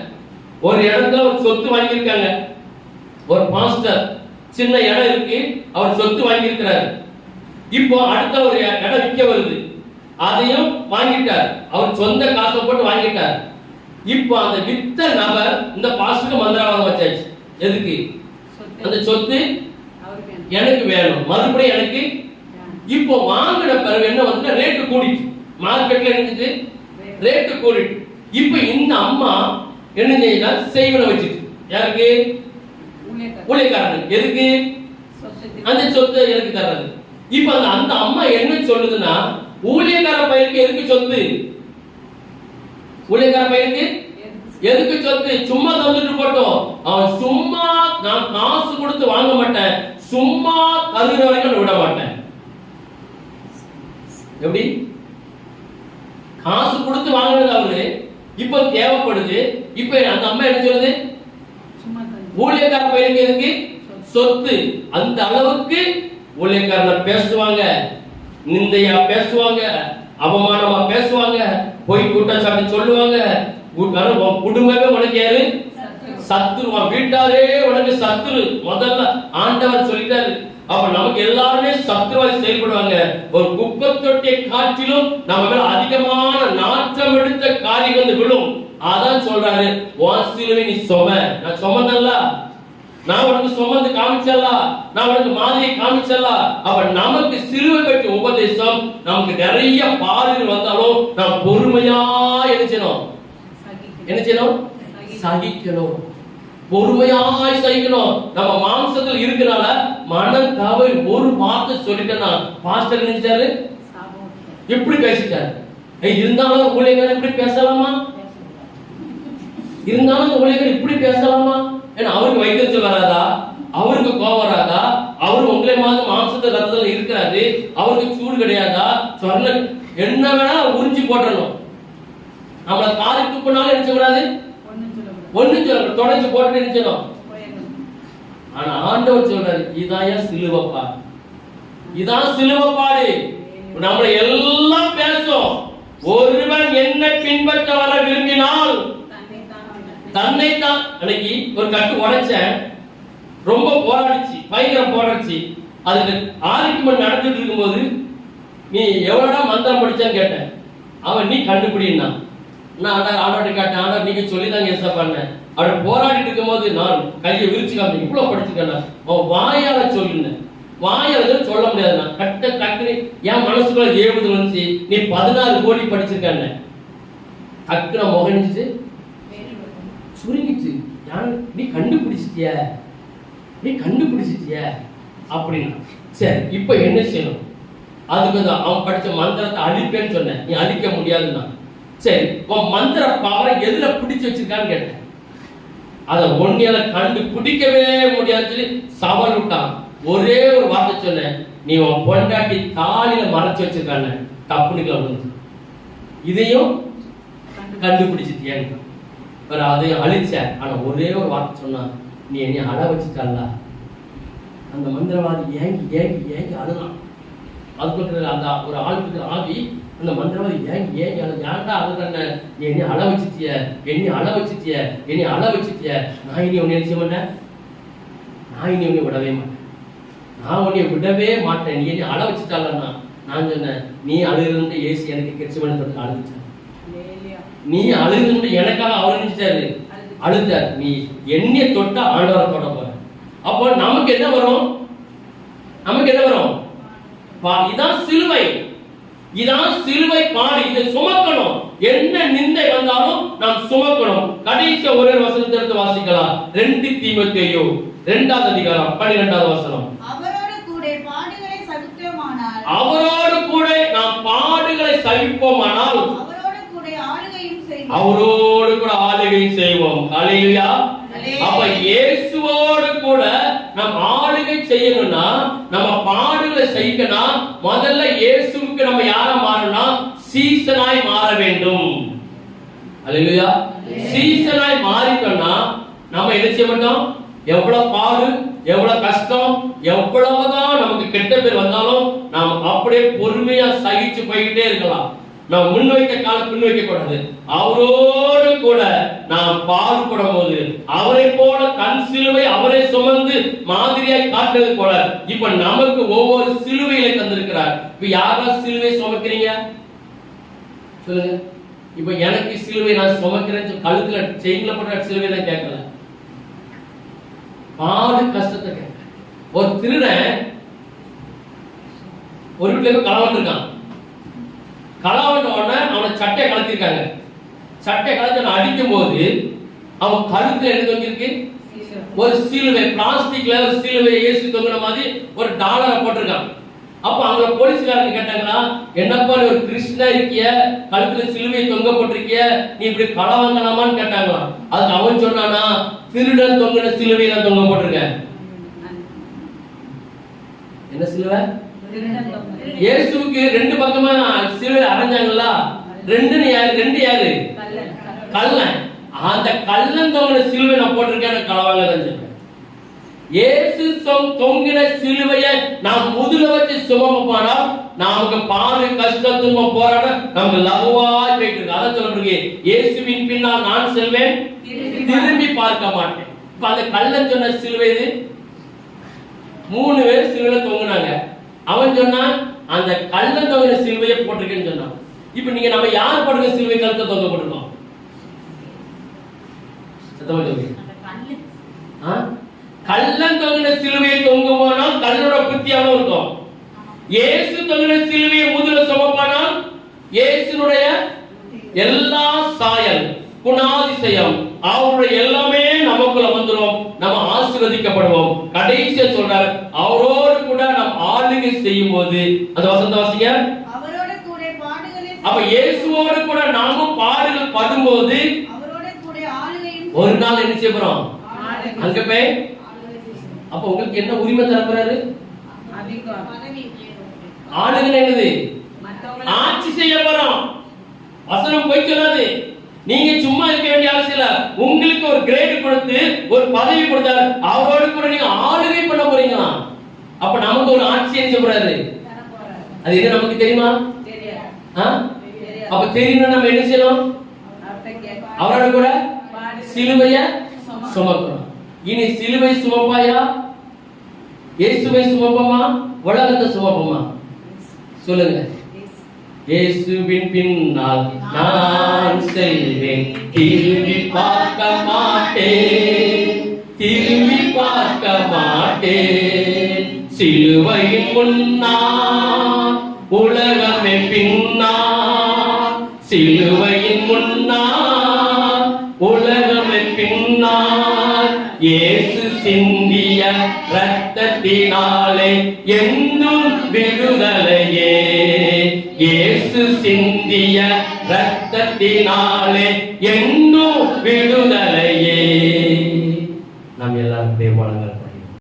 ஒரு இடத்துல ஒரு சொத்து வாங்கியிருக்காங்க. ஒரு பாஸ்டர் சின்ன இடம் இருக்கு, அவர் சொத்து வாங்கியிருக்கிறார். இப்போ அடுத்த ஒரு இடம் விற்க வருது, அதையும் வாங்கிட்டார். அவர் சொந்த காசை போட்டு வாங்கிட்டார். இப்போ அந்த வித்த நபர் இந்த பாஸ்டருக்கு மந்திரவாதம் வச்சாச்சு. எதுக்கு? அந்த சொத்து எனக்கு வேணும், மறுபடியும் எனக்கு. இப்போ வாங்கின பிறகு என்ன வந்து ரேட்டு கூடிட்டு, மார்க்கெட்ல இருந்துட்டு ரேட்டு கூடிட்டு. இப்போ இந்த அம்மா என்ன செய்யலாம்? செய்வன வச்சுட்டு யாருக்கு? ஊழியக்காரனுக்கு. எதுக்கு? அந்த சொத்தை எனக்கு தர்றது. இப்ப அந்த அம்மா என்ன சொல்லுதுன்னா, ஊழியக்கார பையனுக்கு எதுக்கு சொத்து? ஊழியக்கார பையனுக்கு எதுக்கு சொத்து? சும்மா தந்துட்டு போட்டோம். அவன் சும்மா நான் காசு கொடுத்து வாங்க மாட்டேன், சும்மா தருகிற வரைக்கும் விட மாட்டேன். எப்படி? காசு கொடுத்து வாங்கினது அவரு, இப்ப தேவைப்படுது. இப்ப அந்த அம்மா என்ன சொல்லுது? ஊழியக்கார பையனுக்கு எதுக்கு சொத்து? அந்த அளவுக்கு ஊழியக்காரன பேசுவாங்க, நிந்தையா பேசுவாங்க, அவமானமா பேசுவாங்க, போய் குற்றச்சாட்டு சொல்லுவாங்க. குடும்பமே உனக்கு யாரு? சத்துரு. வீட்டாரே உனக்கு சத்துரு. முதல்ல ஆண்டவர் சொல்லிட்டாரு. அப்ப நமக்கு எல்லாருமே சத்துருவாய் செயல்படுவாங்க. ஒரு குப்பை தொட்டியை காட்டிலும் நம்ம மேல அதிகமான நாற்றம் எடுத்த காரியம் வந்து விழும். அதான் சொல்றாரு, உன் சிலுவை நீ சும. நான் சுமந்தல்ல, நான் உனக்கு சுமந்து காமிச்சல்ல, நான் உனக்கு மாதிரியை காமிச்சல்ல. அப்ப நமக்கு சிலுவை பற்றி உபதேசம், நமக்கு நிறைய பாடுகள் வந்தாலும் நாம் பொறுமையா என்ன செய்யணும்? சகிக்கணும். பொறுமையாய் சகிக்கணும். நம்ம மாம்சத்தில் இருக்கனால மனம் தவறி ஒரு வார்த்தை சொல்லிட்டேன்னா பாஸ்டர் நினைச்சாரு எப்படி பேசிட்டாரு. இருந்தாலும் ஊழியர்கள் இப்படி பேசலாமா? இருந்தாலும் ஊழியர்கள் இப்படி பேசலாமா? ஏன்னா அவருக்கு வைத்தியத்தில் வராதா? அவருக்கு கோபம் வராதா? அவரு உங்களை மாதிரி மாம்சத்தில் ரத்தத்தில் இருக்கிறாரு, அவருக்கு சூடு கிடையாதா? சொன்ன என்ன வேணா உறிஞ்சி போட்டணும். நம்மள காரி துப்புனாலும் நினைச்ச கூடாது, ஒண்ணு சொல்ல தொடச்சு போட்டு நினைச்சணும். ஆனா ஆண்டவர் சொல்றாரு, இதான் சிலுவைப்பாடு, இதான் சிலுவைப்பாடு. நம்மளை எல்லாம் பேசும். ஒருவன் என்னை பின்பற்ற வர விரும்பினால் தன்னைத்தான். அன்னைக்கு ஒரு கட்டு உடைச்சேன், ரொம்ப போராடிச்சு, பயங்கர போராடிச்சு. அதுக்கு ஆர்குமெண்ட் நடந்துட்டு இருக்கும்போது, நீ எவ்வளோடா மந்திரம் படிச்சான்னு கேட்டேன். அவன் நீ கண்டுபிடினா. நான் ஆண்டவர்கிட்ட கேட்டேன், ஆண்டவர் நீங்க சொல்லிதாங்க ஏசா பண்ணேன். அவன் போராடிட்டு இருக்கும்போது நான் கையை விரிச்சு காமிச்சேன், இவ்வளவு படிச்சுக்கேன். அவன் வாயால சொல்லுனேன், வாயால சொல்ல முடியாது. நான் டக்குனு என் மனசுக்குள்ள ஏவுது வந்துச்சு, நீ 16 கோடி படிச்சிருக்கான்னு. டக்குனு முகனிச்சு சுருங்கிச்சு. நீ கண்டுபிடிச்சிட்டிய, நீ கண்டுபிடிச்சிட்டிய அப்படின்னா சரி, இப்ப என்ன செய்யணும்? அதுக்கு அவன் படிச்ச மந்திரத்தை அழிப்பேன்னு சொன்னேன். நீ அழிக்க முடியாதுன்னா சரி, உன் மந்திர பவரை எதுல பிடிச்சு வச்சிருக்கான்னு கேட்டேன். அதை ஒன்னியால கண்டு பிடிக்கவே முடியாதுன்னு சொல்லி சவால் விட்டான். ஒரே ஒரு வார்த்தை சொன்னேன், நீ உன் பொண்டாட்டி தாலியில மறைச்சு வச்சிருக்கான தப்புனுக்குள்ள வந்து இதையும் கண்டுபிடிச்சிட்டியான்னு அதையும் அழிச்ச. ஆனா ஒரே ஒரு வார்த்தை சொன்னா, நீ என்னை அழ வச்சுட்டல்ல. அந்த மந்திரவாதி ஏங்கி ஏங்கி ஏங்கி அழுதான். அதுக்கு அந்த ஒரு ஆளுக்கு ஆகி அந்த மந்திரவாதி ஏங்கி ஏங்கி அழு, ஏன்டா அழுதான, நீ என்னை அழ வச்சுட்டிய, என்னை அழ வச்சுட்டிய, என்னை அழ வச்சுட்டிய. நான் இனி உன்னை நினைச்ச மாட்டேன், நான் இனி உன்னை விடவே மாட்டேன், நான் உன்னை விடவே மாட்டேன். நீ என்னை அழ வச்சுட்டாலன்னா நான் சொன்னேன், நீ அழுகுறது ஏசி எனக்கு கிறிஸ்துவன் அழுதுச்சேன். நீ அழுகுறது எனக்காக அவர் நினைச்சாரு, அழுதார். நீ என்னைய தொட்டா ஆண்டவரை தொட போற. அப்போ நமக்கு என்ன வரும்? நமக்கு என்ன வரும்? இதான் சிலுவை, இதான் சிலுவை பாடு. இதை சுமக்கணும். என்ன நிந்தை வந்தாலும் நாம் சுமக்கணும். கடைசி ஒரு வசனத்திற்கு வாசிக்கலாம். 2 தீமோத்தேயு 2ஆம் அதிகாரம் 12ஆவது வசனம். அவரோடு கூட பாடுகளை சகிப்போமானால், அவரோடு கூட நாம் பாடுகளை சகிப்போமானால் அவரோடு கூட ஆளுகை செய்வோம். ஹல்லேலூயா. அப்ப இயேசுவோடு கூட நாம் ஆளுகை செய்யணும்னா, நம்ம பாடுகளை செய்யணும். முதல்ல இயேசுவுக்கு நம்ம யாரா மாறணும்? சீசனாய் மாற வேண்டும். ஹல்லேலூயா. சீசனாய் மாறிட்டோம்னா நம்ம என்ன செய்ய மாட்டோம்? எவ்வளவு பாடு, எவ்வளவு கஷ்டம், எவ்வளவுதான் நமக்கு கெட்ட பேர் வந்தாலும் நாம் அப்படியே பொறுமையா சகிச்சு போய்கிட்டே இருக்கலாம். நாம் முன்வைக்க கால பின்வைக்க கூடாது. அவரோடு கூட நாம் பாடுபடும் போது அவரை போல கண் சிலுவை அவரை சுமந்து மாதிரியாய் காட்டுறது போல இப்ப நமக்கு ஒவ்வொரு சிலுவையில தந்திருக்கிறார். இப்ப யாரா சிலுவை சுமக்கிறீங்க சொல்லுங்க. இப்ப எனக்கு சிலுவை நான் சுமக்கிறேன், கழுத்துல செயின்ல போட்ட சிலுவை நான் கேட்கல, பாடு கஷ்டத்தை கேட்க. ஒரு திருடன் ஒரு வீட்டுல இருந்து களவாண்டு இருக்கான். களவாண்ட உடனே அவனை சட்டையை கலத்திருக்காங்க. சட்டை கலத்தி அடிக்கும் போது அவன் கழுத்துல என்ன தொங்கிருக்கு? ஒரு சிலுவை, பிளாஸ்டிக்ல ஒரு சிலுவை இயேசு தொங்குன மாதிரி ஒரு டாலரை போட்டிருக்கான். அப்ப அங்க போலீஸ்காரங்க கேட்டாங்களா, என்னப்பா நீ ஒரு கிறிஸ்டினா இருக்கிய, கழுத்துல சிலுவை தொங்க போட்டிருக்கிய, நீ இப்படி களவாங்கலாமான்னு கேட்டாங்களாம். அதுக்கு அவன் சொன்னானா, திருடன் தொங்குன சிலுவை நான் தொங்க போட்டிருக்கேன். என்ன சிலுவை? இயேசுவுக்கு 2 பக்கமா சிலுவை அரைஞ்சாங்களா? 2 யாரு? கள்ளன். அந்த கள்ளன் தொங்கின சிலுவை நான் போட்டிருக்கேன், களவாங்க சொல்றேன். இயேசு தொங்கின சிலுவையை நாம் முதுல வச்சு சுமப்போனா நமக்கு பாடு கஷ்டம் துன்பம் போராட நமக்கு லகுவாய் போயிட்டு இருக்கு. அதான் சொல்லப்படுது, இயேசுவின் பின்னால் நான் செல்வேன், திரும்பி பார்க்க மாட்டேன். இப்ப அந்த கள்ளன் சொன்ன சிலுவை இது. 3 பேர் சிலுவையில தொங்குனாங்க. அவன் சொன்னான் அந்த கள்ளன் தொங்கின சிலுவையை போட்டிருக்கேன்னு சொன்னான். இப்ப நீங்க நம்ம யார் போட்டிருக்க சிலுவை கழுத்தை தொங்க போட்டிருக்கோம்? சத்தமா சொல்லுங்க. கள்ளன் தொங்கின சிலுவையை தொங்குமானா கல்லோட புத்தியாவும் இருக்கும். இயேசு தொங்கின சிலுவையை முதுல சுமப்பானால் இயேசுனுடைய எல்லா சாயல் குணாதிசயம் அவருடைய எல்லாமே நமக்குள்ள வந்துரும். நம்ம ஆசீர்வதிக்கப்படுவோம். கடைசியா சொல்றார், அவரோடு கூட நாம் ஆளுகை செய்யும் போது அந்த வசனத்தை வாசிங்க. அவரோடு கூட பாடுகளை, அப்ப இயேசுவோடு கூட நாமும் பாடுகள் படும்போது அவரோடு கூட ஆளுகையும் ஒரு நாள் என்ன செய்ய போறோம்? அங்க போய் அப்ப உங்களுக்கு என்ன உரிமை தரப்போறாரு? ஆளுகை என்னது? ஆட்சி செய்ய போறோம். வசனம் போய் சொல்லாது. நீங்க சும்மா இருக்க வேண்டிய அவசியம் இல்ல. உங்களுக்கு ஒரு கிரேட் கொடுத்து ஒரு பதவி கொடுத்தாரு, அவரோடு கூட நீங்க ஆளுகை பண்ண போறீங்களா? அப்ப நமக்கு ஒரு ஆட்சி என்ன செய்யறாரு? அது என்ன நமக்கு தெரியுமா? அப்ப தெரியும் நம்ம என்ன செய்யணும்? அவரோட கூட சிலுவையை சுமக்கணும். இனி சிலுவை சுமப்பாயா, இயேசுவை சுமப்பமா, உலகத்தை சுமப்பமா? சொல்லுங்க. இயேசுவின் பின்னால் நான் செல்வேன், திரும்பி பார்க்க மாட்டேன், திரும்பி பார்க்க மாட்டேன். சிலுவையின் முன்னா உலகமே பின்னா, சிலுவையின் முன்னா உலகமே பின்னா. இயேசு சிந்திய இரத்தத்தினாலே என்னும் விடுதலையே, இயேசு சிந்திய இரத்தத்தினாலே என்னும் விடுதலையே. நாம் எல்லாரும் தேவமானங்கள்